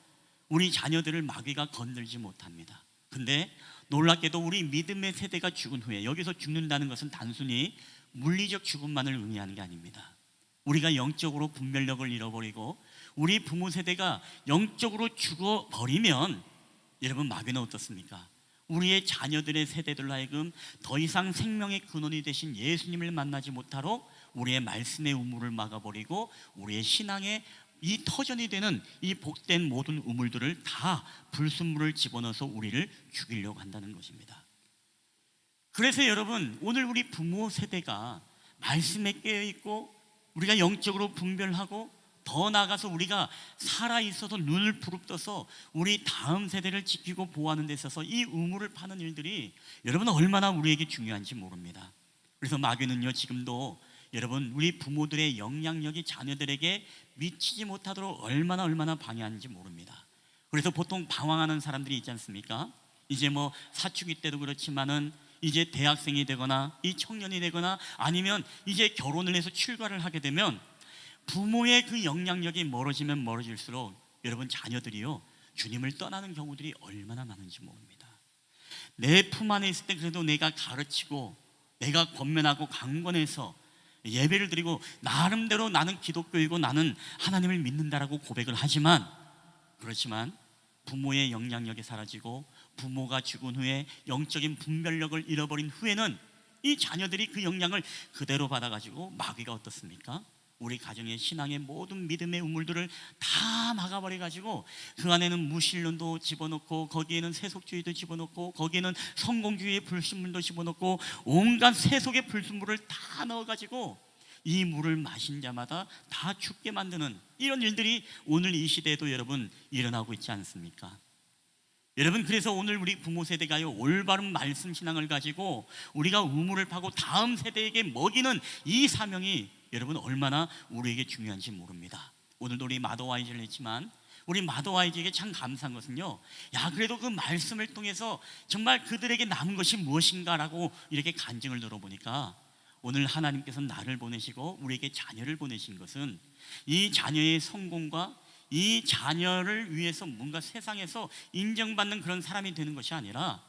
우리 자녀들을 마귀가 건들지 못합니다. 근데 놀랍게도 우리 믿음의 세대가 죽은 후에, 여기서 죽는다는 것은 단순히 물리적 죽음만을 의미하는 게 아닙니다. 우리가 영적으로 분별력을 잃어버리고 우리 부모 세대가 영적으로 죽어버리면 여러분, 마귀는 어떻습니까? 우리의 자녀들의 세대들로 하여금 더 이상 생명의 근원이 되신 예수님을 만나지 못하도록 우리의 말씀의 우물을 막아버리고 우리의 신앙의 이 터전이 되는 이 복된 모든 우물들을 다 불순물을 집어넣어서 우리를 죽이려고 한다는 것입니다. 그래서 여러분, 오늘 우리 부모 세대가 말씀에 깨어있고 우리가 영적으로 분별하고 더 나아가서 우리가 살아있어서 눈을 부릅떠서 우리 다음 세대를 지키고 보호하는 데 있어서 이 우물을 파는 일들이 여러분 얼마나 우리에게 중요한지 모릅니다. 그래서 마귀는요, 지금도 여러분 우리 부모들의 영향력이 자녀들에게 미치지 못하도록 얼마나 방해하는지 모릅니다. 그래서 보통 방황하는 사람들이 있지 않습니까? 이제 뭐 사춘기 때도 그렇지만은 이제 대학생이 되거나 이 청년이 되거나 아니면 이제 결혼을 해서 출가를 하게 되면 부모의 그 영향력이 멀어지면 멀어질수록 여러분 자녀들이요, 주님을 떠나는 경우들이 얼마나 많은지 모릅니다. 내 품 안에 있을 때 그래도 내가 가르치고 내가 권면하고 강권해서 예배를 드리고 나름대로 나는 기독교이고 나는 하나님을 믿는다라고 고백을 하지만, 그렇지만 부모의 영향력이 사라지고 부모가 죽은 후에 영적인 분별력을 잃어버린 후에는 이 자녀들이 그 영향을 그대로 받아가지고 마귀가 어떻습니까? 우리 가정의 신앙의 모든 믿음의 우물들을 다 막아버려가지고 그 안에는 무신론도 집어넣고 거기에는 세속주의도 집어넣고 거기에는 성공주의의 불순물도 집어넣고 온갖 세속의 불순물을 다 넣어가지고 이 물을 마신 자마다 다 죽게 만드는 이런 일들이 오늘 이 시대에도 여러분 일어나고 있지 않습니까? 여러분, 그래서 오늘 우리 부모 세대가요, 올바른 말씀 신앙을 가지고 우리가 우물을 파고 다음 세대에게 먹이는 이 사명이 여러분 얼마나 우리에게 중요한지 모릅니다. 오늘도 우리 마더와이즈를 했지만 우리 마더와이즈에게 참 감사한 것은요, 야 그래도 그 말씀을 통해서 정말 그들에게 남은 것이 무엇인가라고 이렇게 간증을 들어보니까 오늘 하나님께서 나를 보내시고 우리에게 자녀를 보내신 것은 이 자녀의 성공과 이 자녀를 위해서 뭔가 세상에서 인정받는 그런 사람이 되는 것이 아니라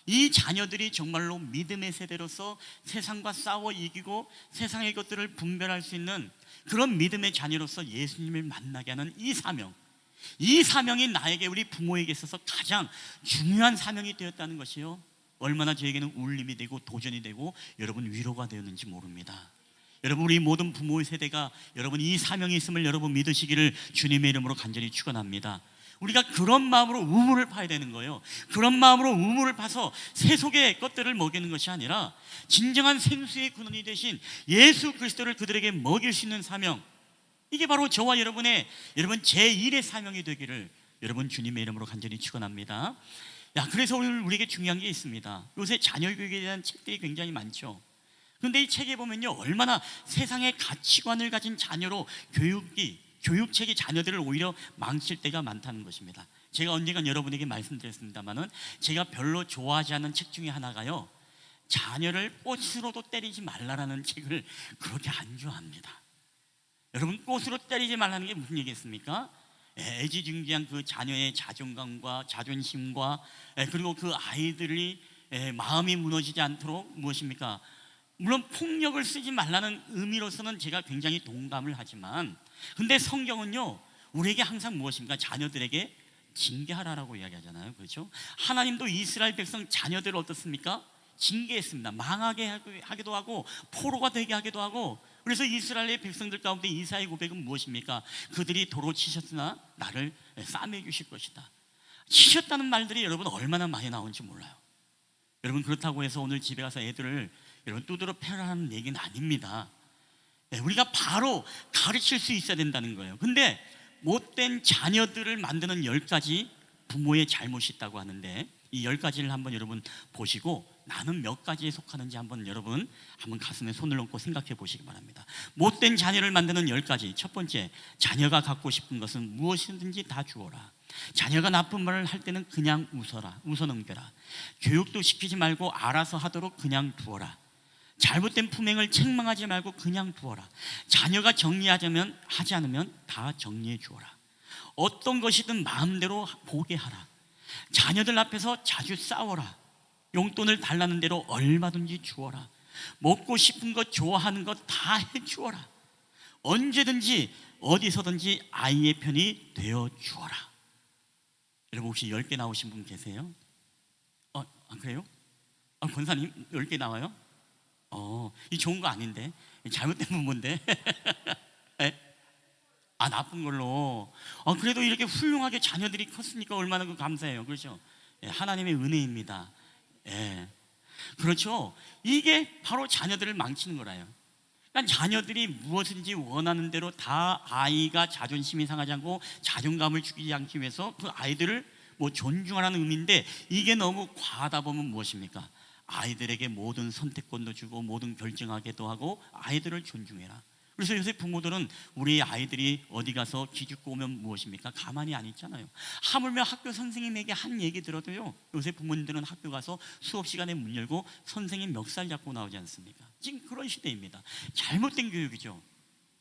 이 자녀들이 정말로 믿음의 세대로서 세상과 싸워 이기고 세상의 것들을 분별할 수 있는 그런 믿음의 자녀로서 예수님을 만나게 하는 이 사명이 나에게, 우리 부모에게 있어서 가장 중요한 사명이 되었다는 것이요, 얼마나 저에게는 울림이 되고 도전이 되고 여러분 위로가 되었는지 모릅니다. 여러분, 우리 모든 부모의 세대가 여러분 이 사명이 있음을 여러분 믿으시기를 주님의 이름으로 간절히 축원합니다. 우리가 그런 마음으로 우물을 파야 되는 거예요. 그런 마음으로 우물을 파서 세속의 것들을 먹이는 것이 아니라 진정한 생수의 근원이 되신 예수 그리스도를 그들에게 먹일 수 있는 사명, 이게 바로 저와 여러분의 여러분 제1의 사명이 되기를 여러분 주님의 이름으로 간절히 축원합니다. 그래서 오늘 우리에게 중요한 게 있습니다. 요새 자녀 교육에 대한 책들이 굉장히 많죠. 그런데 이 책에 보면요, 얼마나 세상의 가치관을 가진 자녀로 교육책이 자녀들을 오히려 망칠 때가 많다는 것입니다. 제가 언젠간 여러분에게 말씀드렸습니다만은 제가 별로 좋아하지 않는 책 중에 하나가요, 자녀를 꽃으로도 때리지 말라라는 책을 그렇게 안 좋아합니다. 여러분, 꽃으로 때리지 말라는 게 무슨 얘기겠습니까? 애지중지한 그 자녀의 자존감과 자존심과 그리고 그 아이들이 마음이 무너지지 않도록 무엇입니까? 물론 폭력을 쓰지 말라는 의미로서는 제가 굉장히 동감을 하지만, 근데 성경은요 우리에게 항상 무엇입니까? 자녀들에게 징계하라라고 이야기하잖아요. 그렇죠? 하나님도 이스라엘 백성 자녀들을 어떻습니까? 징계했습니다. 망하게 하기도 하고 포로가 되게 하기도 하고. 그래서 이스라엘의 백성들 가운데 이사의 고백은 무엇입니까? 그들이 도로 치셨으나 나를 싸매 주실 것이다. 치셨다는 말들이 여러분 얼마나 많이 나오는지 몰라요. 여러분, 그렇다고 해서 오늘 집에 가서 애들을 여러분 두드러 패라는 얘기는 아닙니다. 우리가 바로 가르칠 수 있어야 된다는 거예요. 근데 못된 자녀들을 만드는 10가지 부모의 잘못이 있다고 하는데, 이 10가지를 한번 여러분 보시고 나는 몇 가지에 속하는지 한번 여러분 한번 가슴에 손을 얹고 생각해 보시기 바랍니다. 못된 자녀를 만드는 10가지. 첫 번째, 자녀가 갖고 싶은 것은 무엇이든지 다 주어라. 자녀가 나쁜 말을 할 때는 그냥 웃어 넘겨라. 교육도 시키지 말고 알아서 하도록 그냥 두어라. 잘못된 품행을 책망하지 말고 그냥 두어라. 자녀가 하지 않으면 다 정리해 주어라. 어떤 것이든 마음대로 보게 하라. 자녀들 앞에서 자주 싸워라. 용돈을 달라는 대로 얼마든지 주어라. 먹고 싶은 것, 좋아하는 것 다 해주어라. 언제든지 어디서든지 아이의 편이 되어 주어라. 여러분 혹시 10개 나오신 분 계세요? 그래요? 권사님 10개 나와요? 이 좋은 거 아닌데, 잘못된 부모인데. 네? 나쁜 걸로. 그래도 이렇게 훌륭하게 자녀들이 컸으니까 얼마나 감사해요. 그렇죠? 하나님의 은혜입니다. 그렇죠. 이게 바로 자녀들을 망치는 거라요. 그러니까 자녀들이 무엇인지 원하는 대로 다 아이가 자존심이 상하지 않고 자존감을 죽이지 않기 위해서 그 아이들을 존중하라는 의미인데, 이게 너무 과하다 보면 무엇입니까? 아이들에게 모든 선택권도 주고 모든 결정하게도 하고 아이들을 존중해라. 그래서 요새 부모들은 우리 아이들이 어디 가서 기죽고 오면 무엇입니까? 가만히 안 있잖아요. 하물며 학교 선생님에게 한 얘기 들어도요, 요새 부모님들은 학교 가서 수업 시간에 문 열고 선생님 멱살 잡고 나오지 않습니까? 지금 그런 시대입니다. 잘못된 교육이죠.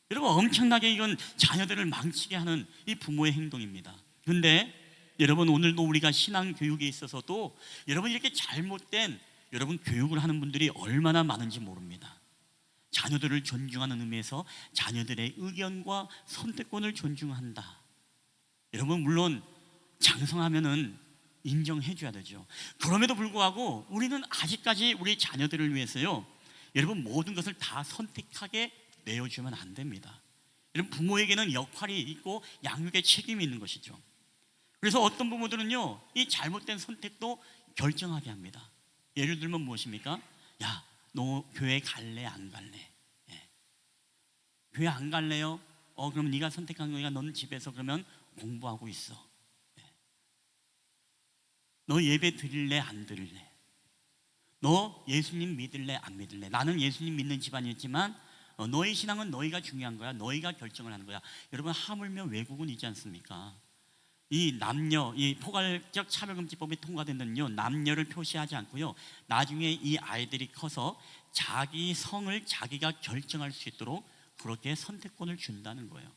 여러분, 엄청나게 이건 자녀들을 망치게 하는 이 부모의 행동입니다. 그런데 여러분, 오늘도 우리가 신앙 교육에 있어서도 여러분 이렇게 잘못된 여러분 교육을 하는 분들이 얼마나 많은지 모릅니다. 자녀들을 존중하는 의미에서 자녀들의 의견과 선택권을 존중한다. 여러분, 물론 장성하면은 인정해 줘야 되죠. 그럼에도 불구하고 우리는 아직까지 우리 자녀들을 위해서요, 여러분 모든 것을 다 선택하게 내어주면 안 됩니다. 여러분, 부모에게는 역할이 있고 양육의 책임이 있는 것이죠. 그래서 어떤 부모들은요, 이 잘못된 선택도 결정하게 합니다. 예를 들면 무엇입니까? 야, 너 교회 갈래 안 갈래? 교회 안 갈래요? 그럼 네가 선택한 거니까 너는 집에서 그러면 공부하고 있어. 너 예배 드릴래 안 드릴래? 너 예수님 믿을래 안 믿을래? 나는 예수님 믿는 집안이었지만 너의 신앙은 너희가 중요한 거야. 너희가 결정을 하는 거야. 여러분, 하물며 외국은 있지 않습니까? 이 포괄적 차별금지법이 통과된 데는요, 남녀를 표시하지 않고요, 나중에 이 아이들이 커서 자기 성을 자기가 결정할 수 있도록 그렇게 선택권을 준다는 거예요.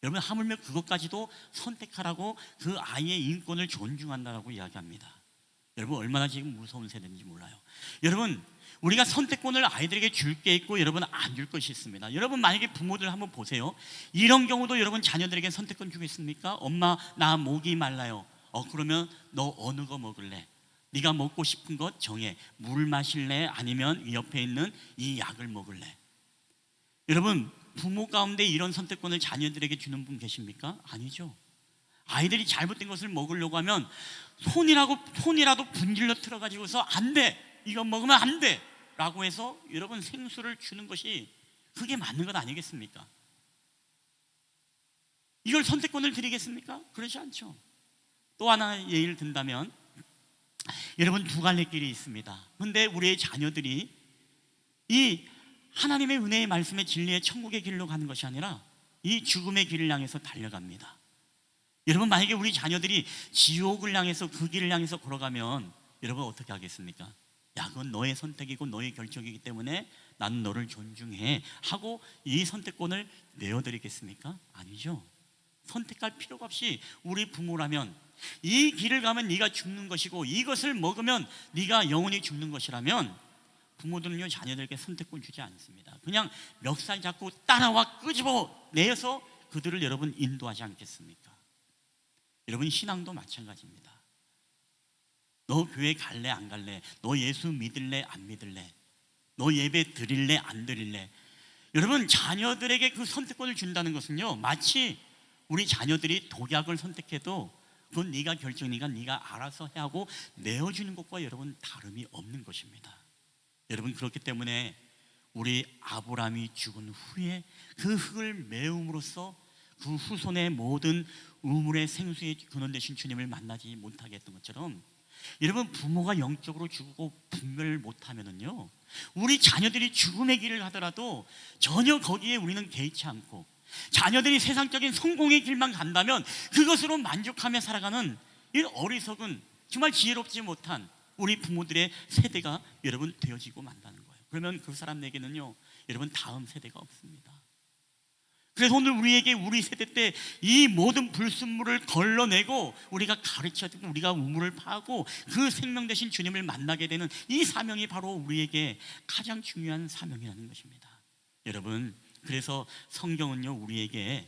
여러분, 하물며 그것까지도 선택하라고 그 아이의 인권을 존중한다라고 이야기합니다. 여러분, 얼마나 지금 무서운 세대인지 몰라요. 여러분, 우리가 선택권을 아이들에게 줄 게 있고 여러분 안 줄 것이 있습니다. 여러분, 만약에 부모들 한번 보세요. 이런 경우도 여러분 자녀들에게 선택권 주겠습니까? 엄마, 나 목이 말라요. 그러면 너 어느 거 먹을래? 네가 먹고 싶은 것 정해. 물 마실래? 아니면 옆에 있는 이 약을 먹을래? 여러분, 부모 가운데 이런 선택권을 자녀들에게 주는 분 계십니까? 아니죠. 아이들이 잘못된 것을 먹으려고 하면 손이라도 분질러 틀어가지고서 안 돼, 이거 먹으면 안 돼 라고 해서 여러분 생수를 주는 것이 그게 맞는 것 아니겠습니까? 이걸 선택권을 드리겠습니까? 그렇지 않죠. 또 하나 예를 든다면, 여러분, 두 갈래 길이 있습니다. 그런데 우리의 자녀들이 이 하나님의 은혜의 말씀의 진리의 천국의 길로 가는 것이 아니라 이 죽음의 길을 향해서 달려갑니다. 여러분, 만약에 우리 자녀들이 지옥을 향해서 그 길을 향해서 걸어가면 여러분 어떻게 하겠습니까? 야, 그건 너의 선택이고 너의 결정이기 때문에 나는 너를 존중해 하고 이 선택권을 내어드리겠습니까? 아니죠. 선택할 필요가 없이 우리 부모라면 이 길을 가면 네가 죽는 것이고 이것을 먹으면 네가 영원히 죽는 것이라면 부모들은요, 자녀들에게 선택권 주지 않습니다. 그냥 멱살 잡고 따라와 끄집어 내서 그들을 여러분 인도하지 않겠습니까? 여러분, 신앙도 마찬가지입니다. 너 교회 갈래 안 갈래? 너 예수 믿을래 안 믿을래? 너 예배 드릴래 안 드릴래? 여러분, 자녀들에게 그 선택권을 준다는 것은요, 마치 우리 자녀들이 독약을 선택해도 그건 네가 결정이니까 네가 알아서 해 하고 내어주는 것과 여러분 다름이 없는 것입니다. 여러분, 그렇기 때문에 우리 아브라함이 죽은 후에 그 흙을 메움으로써 그 후손의 모든 우물의 생수의 근원 되신 주님을 만나지 못하게 했던 것처럼, 여러분 부모가 영적으로 죽고 분별을 못하면은요, 우리 자녀들이 죽음의 길을 가더라도 전혀 거기에 우리는 개의치 않고, 자녀들이 세상적인 성공의 길만 간다면 그것으로 만족하며 살아가는 이 어리석은, 정말 지혜롭지 못한 우리 부모들의 세대가 여러분 되어지고 만다는 거예요. 그러면 그 사람에게는요, 여러분 다음 세대가 없습니다. 그래서 오늘 우리에게 우리 세대 때 이 모든 불순물을 걸러내고 우리가 가르쳐주고 우리가 우물을 파고 그 생명 되신 주님을 만나게 되는 이 사명이 바로 우리에게 가장 중요한 사명이라는 것입니다. 여러분, 그래서 성경은요, 우리에게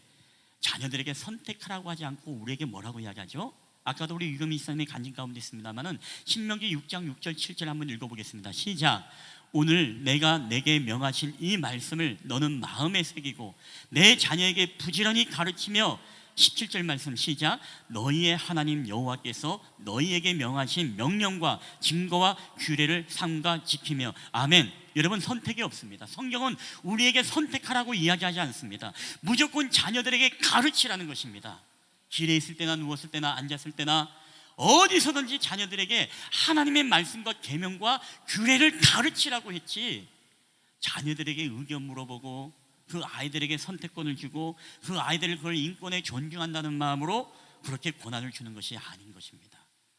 자녀들에게 선택하라고 하지 않고 우리에게 뭐라고 이야기하죠? 아까도 우리 유금이 이사님의 간증 가운데 있습니다만은 신명기 6장 6절 7절 한번 읽어보겠습니다. 시작. 오늘 내가 내게 명하신 이 말씀을 너는 마음에 새기고 내 자녀에게 부지런히 가르치며, 17절 말씀 시작. 너희의 하나님 여호와께서 너희에게 명하신 명령과 증거와 규례를 삼가 지키며. 아멘. 여러분, 선택이 없습니다. 성경은 우리에게 선택하라고 이야기하지 않습니다. 무조건 자녀들에게 가르치라는 것입니다. 길에 있을 때나 누웠을 때나 앉았을 때나 어디서든지 자녀들에게 하나님의 말씀과 계명과 규례를 가르치라고 했지, 자녀들에게 의견 물어보고 그 아이들에게 선택권을 주고 그 아이들을 그걸 인권에 존중한다는 마음으로 그렇게 권한을 주는 것이 아닌 것입니다.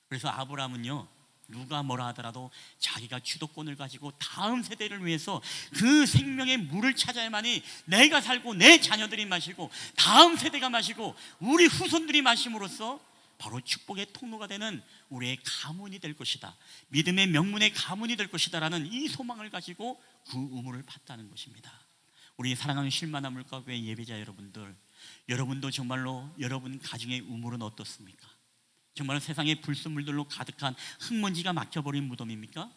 그래서 아브라함은요, 누가 뭐라 하더라도 자기가 주도권을 가지고 다음 세대를 위해서 그 생명의 물을 찾아야만이 내가 살고 내 자녀들이 마시고 다음 세대가 마시고 우리 후손들이 마심으로써 바로 축복의 통로가 되는 우리의 가문이 될 것이다, 믿음의 명문의 가문이 될 것이다 라는 이 소망을 가지고 그 우물을 팠다는 것입니다. 우리 사랑하는 쉴만한 물가교회 예배자 여러분들, 여러분도 정말로 여러분 가정의 우물은 어떻습니까? 정말 세상의 불순물들로 가득한 흙먼지가 막혀버린 무덤입니까?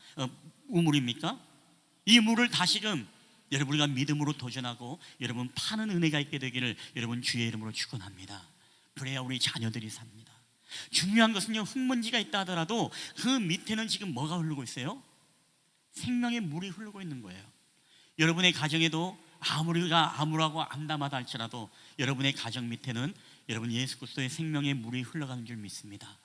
우물입니까? 이 물을 다시금 여러분 우리가 믿음으로 도전하고 여러분 파는 은혜가 있게 되기를 여러분 주의 이름으로 축원합니다. 그래야 우리 자녀들이 삽니다. 중요한 것은요, 흙먼지가 있다 하더라도 그 밑에는 지금 뭐가 흐르고 있어요? 생명의 물이 흐르고 있는 거예요. 여러분의 가정에도 아무리가 암울하고 암담하다 할지라도 여러분의 가정 밑에는 여러분 예수 그리스도의 생명의 물이 흘러가는 줄 믿습니다.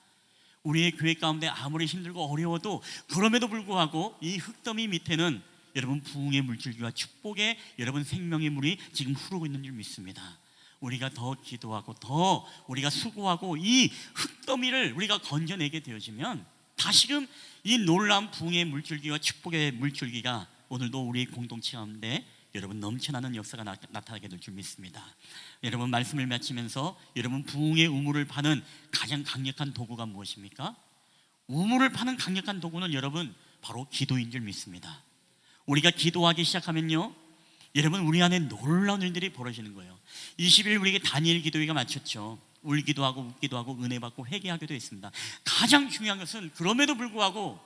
우리의 교회 가운데 아무리 힘들고 어려워도 그럼에도 불구하고 이 흙더미 밑에는 여러분 부흥의 물줄기와 축복의 여러분 생명의 물이 지금 흐르고 있는 줄 믿습니다. 우리가 더 기도하고 더 우리가 수고하고 이 흙더미를 우리가 건져내게 되어지면 다시금 이 놀라운 부흥의 물줄기와 축복의 물줄기가 오늘도 우리 공동체 가운데 여러분 넘쳐나는 역사가 나타나게 될 줄 믿습니다. 여러분 말씀을 마치면서 여러분 부흥의 우물을 파는 가장 강력한 도구가 무엇입니까? 우물을 파는 강력한 도구는 여러분 바로 기도인 줄 믿습니다. 우리가 기도하기 시작하면요, 여러분 우리 안에 놀라운 일들이 벌어지는 거예요. 20일 우리에게 다니엘 기도회가 마쳤죠. 울기도 하고 웃기도 하고 은혜 받고 회개하기도 했습니다. 가장 중요한 것은 그럼에도 불구하고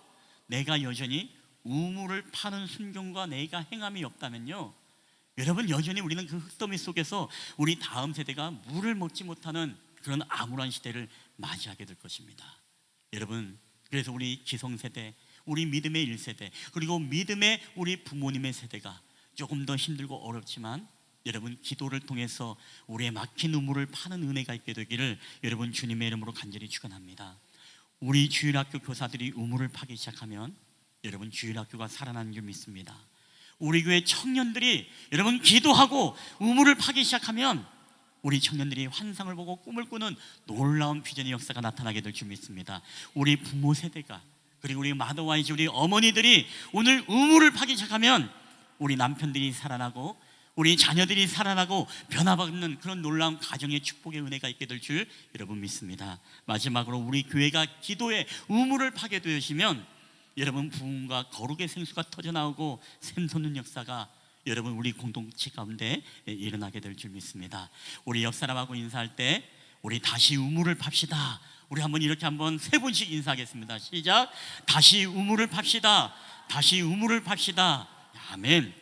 내가 여전히 우물을 파는 순종과 내가 행함이 없다면요, 여러분 여전히 우리는 그 흙더미 속에서 우리 다음 세대가 물을 먹지 못하는 그런 암울한 시대를 맞이하게 될 것입니다. 여러분, 그래서 우리 기성세대, 우리 믿음의 1세대, 그리고 믿음의 우리 부모님의 세대가 조금 더 힘들고 어렵지만 여러분 기도를 통해서 우리의 막힌 우물을 파는 은혜가 있게 되기를 여러분 주님의 이름으로 간절히 축원합니다. 우리 주일학교 교사들이 우물을 파기 시작하면 여러분 주일학교가 살아나는 줄 믿습니다. 우리 교회 청년들이 여러분 기도하고 우물을 파기 시작하면 우리 청년들이 환상을 보고 꿈을 꾸는 놀라운 비전의 역사가 나타나게 될 줄 믿습니다. 우리 부모 세대가, 그리고 우리 마더와이즈 우리 어머니들이 오늘 우물을 파기 시작하면 우리 남편들이 살아나고 우리 자녀들이 살아나고 변화받는 그런 놀라운 가정의 축복의 은혜가 있게 될 줄 여러분 믿습니다. 마지막으로 우리 교회가 기도에 우물을 파게 되시면 여러분 부흥과 거룩의 생수가 터져나오고 샘솟는 역사가 여러분 우리 공동체 가운데 일어나게 될 줄 믿습니다. 우리 옆 사람하고 인사할 때 우리 다시 우물을 팝시다. 우리 한번 이렇게 한번 3번씩 인사하겠습니다. 시작. 다시 우물을 팝시다. 다시 우물을 팝시다. 아멘.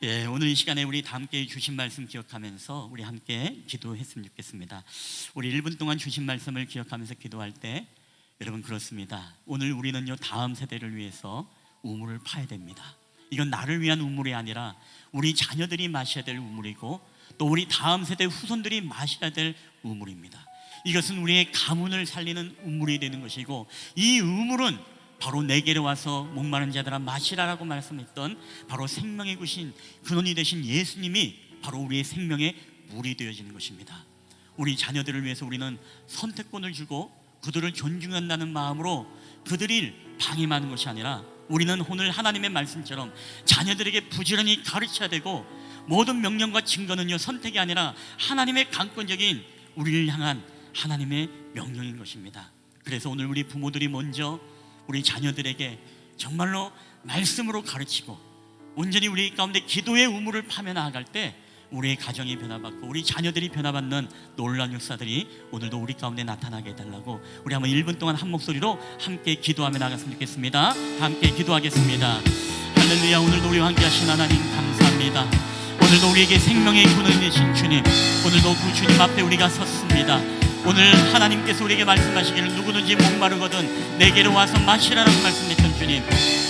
예, 오늘 이 시간에 우리 다 함께 주신 말씀 기억하면서 우리 함께 기도했으면 좋겠습니다. 우리 1분 동안 주신 말씀을 기억하면서 기도할 때 여러분 그렇습니다. 오늘 우리는요 다음 세대를 위해서 우물을 파야 됩니다. 이건 나를 위한 우물이 아니라 우리 자녀들이 마셔야 될 우물이고 또 우리 다음 세대 후손들이 마셔야 될 우물입니다. 이것은 우리의 가문을 살리는 우물이 되는 것이고, 이 우물은 바로 내게로 와서 목마른 자들아 마시라라고 말씀했던 바로 생명의 구신 근원이 되신 예수님이 바로 우리의 생명의 물이 되어지는 것입니다. 우리 자녀들을 위해서 우리는 선택권을 주고 그들을 존중한다는 마음으로 그들을 방임하는 것이 아니라, 우리는 오늘 하나님의 말씀처럼 자녀들에게 부지런히 가르쳐야 되고, 모든 명령과 증거는요 선택이 아니라 하나님의 강권적인 우리를 향한 하나님의 명령인 것입니다. 그래서 오늘 우리 부모들이 먼저 우리 자녀들에게 정말로 말씀으로 가르치고 온전히 우리 가운데 기도의 우물을 파며 나아갈 때 우리의 가정이 변화받고 우리 자녀들이 변화받는 놀라운 역사들이 오늘도 우리 가운데 나타나게 해달라고, 우리 한번 1분 동안 한 목소리로 함께 기도하며 나갔으면 좋겠습니다. 함께 기도하겠습니다. 할렐루야. 오늘도 우리와 함께 하신 하나님 감사합니다. 오늘도 우리에게 생명의 근원이 되신 주님, 오늘도 그 주님 앞에 우리가 섰습니다. 오늘 하나님께서 우리에게 말씀하시기를 누구든지 목마르거든 내게로 와서 마시라라고 말씀했던 주님,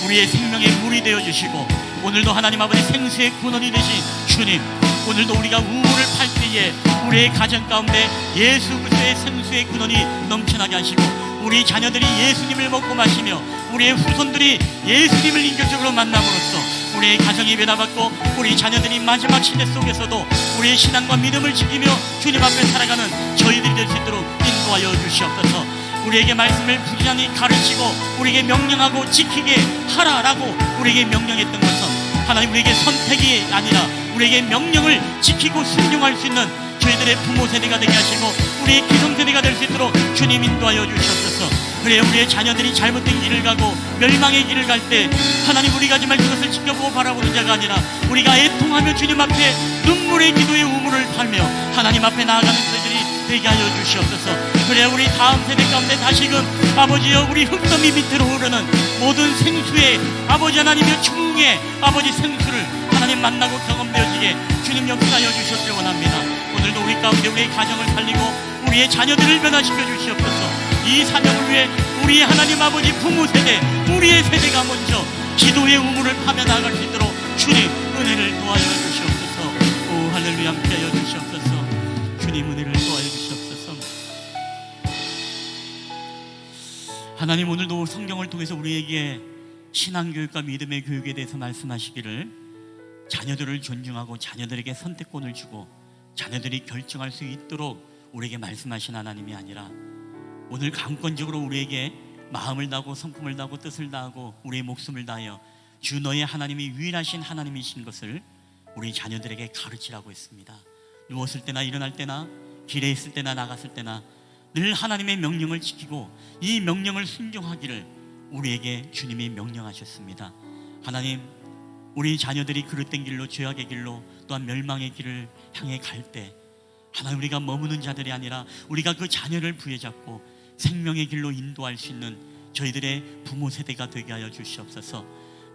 우리의 생명의 물이 되어주시고 오늘도 하나님 아버지 생수의 근원이 되신 주님, 오늘도 우리가 우물을 팔 때에 우리의 가정 가운데 예수 그리스도의 생수의 근원이 넘쳐나게 하시고, 우리 자녀들이 예수님을 먹고 마시며 우리의 후손들이 예수님을 인격적으로 만남으로써 우리의 가정이 변화받고 우리 자녀들이 마지막 시대 속에서도 우리의 신앙과 믿음을 지키며 주님 앞에 살아가는 저희들이 될 수 있도록 인도하여 주시옵소서. 우리에게 말씀을 부지런히 가르치고 우리에게 명령하고 지키게 하라라고 우리에게 명령했던 것은 하나님 우리에게 선택이 아니라 우리에게 명령을 지키고 순종할 수 있는 저희들의 부모 세대가 되게 하시고 우리의 기성세대가 될 수 있도록 주님 인도하여 주시옵소서. 그래야 우리의 자녀들이 잘못된 길을 가고 멸망의 길을 갈 때 하나님 우리가 정말 그것을 지켜보고 바라보는 자가 아니라 우리가 애통하며 주님 앞에 눈물의 기도의 우물을 팔며 하나님 앞에 나아가는 저희들이 되게 하여 주시옵소서. 그래야 우리 다음 세대 가운데 다시금 아버지여 우리 흙더미 밑으로 흐르는 모든 생수의 아버지 하나님의 충의 아버지 생수를 하나님 만나고 경험되어지게 주님 역사하여 주셨길 원합니다. 오늘도 우리 가운데 우리의 가정을 살리고 우리의 자녀들을 변화시켜 주시옵소서. 이 사명을 위해 우리의 하나님 아버지 부모 세대 우리의 세대가 먼저 기도의 우물을 파며 나아갈 수 있도록 주님 은혜를 도와여 주시옵소서. 오 할렐루야. 함께하여 주시옵소서. 주님 은혜를 도와여 주시옵소서. 하나님 오늘도 성경을 통해서 우리에게 신앙교육과 믿음의 교육에 대해서 말씀하시기를 자녀들을 존중하고 자녀들에게 선택권을 주고 자녀들이 결정할 수 있도록 우리에게 말씀하신 하나님이 아니라 오늘 강권적으로 우리에게 마음을 다하고 성품을 다하고 뜻을 다하고 우리의 목숨을 다하여 주 너의 하나님이 유일하신 하나님이신 것을 우리 자녀들에게 가르치라고 했습니다. 누웠을 때나 일어날 때나 길에 있을 때나 나갔을 때나 늘 하나님의 명령을 지키고 이 명령을 순종하기를 우리에게 주님이 명령하셨습니다. 하나님 우리 자녀들이 그릇된 길로 죄악의 길로 또한 멸망의 길을 향해 갈 때 하나님 우리가 머무는 자들이 아니라 우리가 그 자녀를 부여잡고 생명의 길로 인도할 수 있는 저희들의 부모 세대가 되게 하여 주시옵소서.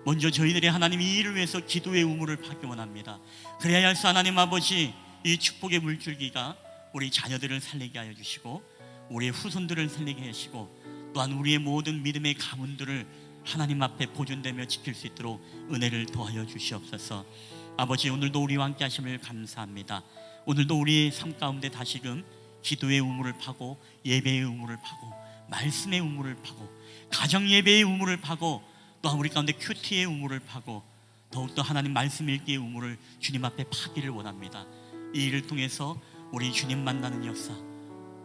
먼저 저희들의 하나님 이 일을 위해서 기도의 우물을 파기 원합니다. 그래야 할 수 하나님 아버지 이 축복의 물줄기가 우리 자녀들을 살리게 하여 주시고 우리의 후손들을 살리게 하시고 또한 우리의 모든 믿음의 가문들을 하나님 앞에 보존되며 지킬 수 있도록 은혜를 더하여 주시옵소서. 아버지 오늘도 우리와 함께 하심을 감사합니다. 오늘도 우리의 삶 가운데 다시금 기도의 우물을 파고 예배의 우물을 파고 말씀의 우물을 파고 가정 예배의 우물을 파고 또한 우리 가운데 큐티의 우물을 파고 더욱더 하나님 말씀 읽기의 우물을 주님 앞에 파기를 원합니다. 이 일을 통해서 우리 주님 만나는 역사,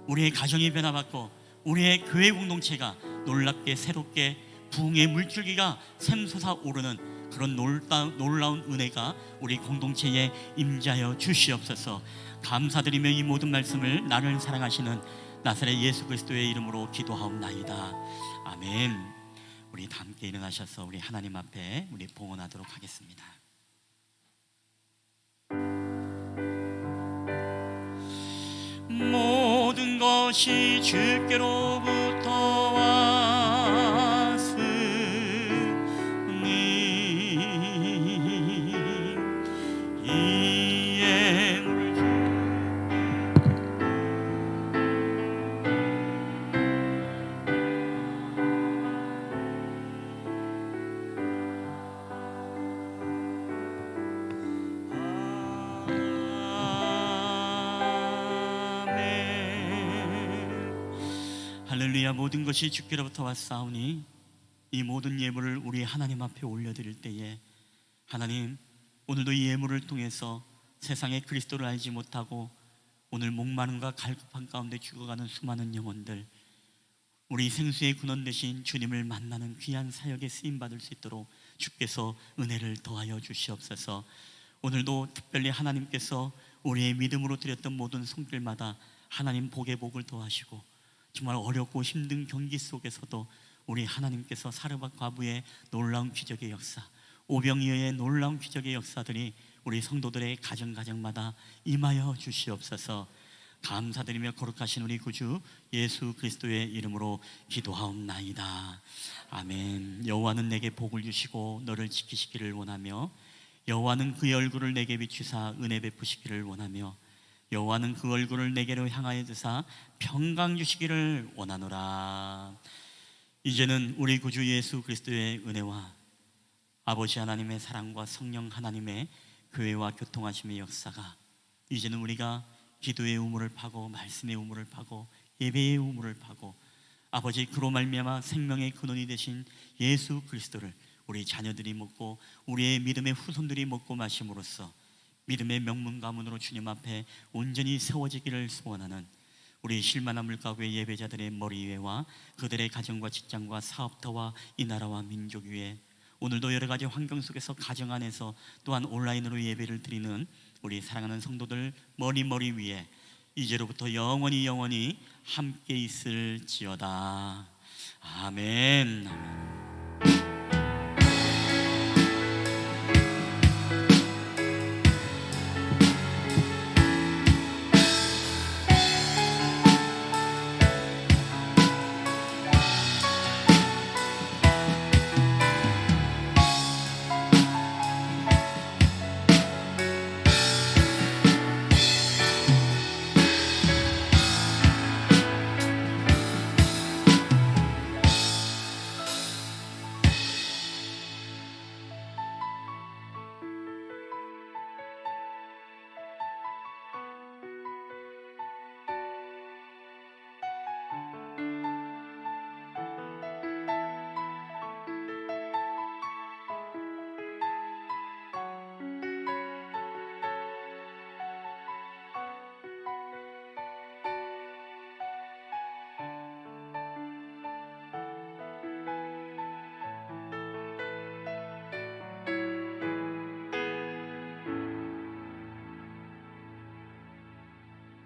우리의 가정이 변화받고 우리의 교회 공동체가 놀랍게 새롭게 부흥의 물줄기가 샘솟아 오르는 그런 놀라운 은혜가 우리 공동체에 임자여 주시옵소서. 감사드리며 이 모든 말씀을 나를 사랑하시는 나사렛 예수 그리스도의 이름으로 기도하옵나이다. 아멘. 우리 다 함께 일어나셔서 우리 하나님 앞에 우리 봉헌하도록 하겠습니다. 모든 것이 주께로부터 왔으니 이에 물을 할렐루야. 모든 것이 주께로부터 왔사오니 이 모든 예물을 우리 하나님 앞에 올려드릴 때에 하나님, 오늘도 이 예물을 통해서 세상에 그리스도를 알지 못하고 오늘 목마름과 갈급한 가운데 죽어가는 수많은 영혼들, 우리 생수의 근원 되신 주님을 만나는 귀한 사역에 쓰임받을 수 있도록 주께서 은혜를 더하여 주시옵소서. 오늘도 특별히 하나님께서 우리의 믿음으로 드렸던 모든 손길마다 하나님 복의 복을 더하시고 정말 어렵고 힘든 경기 속에서도 우리 하나님께서 사르밧 과부의 놀라운 기적의 역사, 오병이어의 놀라운 기적의 역사들이 우리 성도들의 가정가정마다 임하여 주시옵소서. 감사드리며 거룩하신 우리 구주 예수 그리스도의 이름으로 기도하옵나이다. 아멘. 여호와는 내게 복을 주시고 너를 지키시기를 원하며 여호와는 그의 얼굴을 내게 비추사 은혜 베푸시기를 원하며 여호와는 그 얼굴을 내게로 향하여 드사 평강 주시기를 원하노라. 이제는 우리 구주 예수 그리스도의 은혜와 아버지 하나님의 사랑과 성령 하나님의 교회와 교통하심의 역사가 이제는 우리가 기도의 우물을 파고 말씀의 우물을 파고 예배의 우물을 파고 아버지 그로 말미암아 생명의 근원이 되신 예수 그리스도를 우리 자녀들이 먹고 우리의 믿음의 후손들이 먹고 마심으로써 믿음의 명문 가문으로 주님 앞에 온전히 세워지기를 소원하는 우리 실만한 물가구의 예배자들의 머리 위에와 그들의 가정과 직장과 사업터와 이 나라와 민족 위에 오늘도 여러 가지 환경 속에서 가정 안에서 또한 온라인으로 예배를 드리는 우리 사랑하는 성도들 머리 위에 이제로부터 영원히 함께 있을지어다. 아멘. 아멘.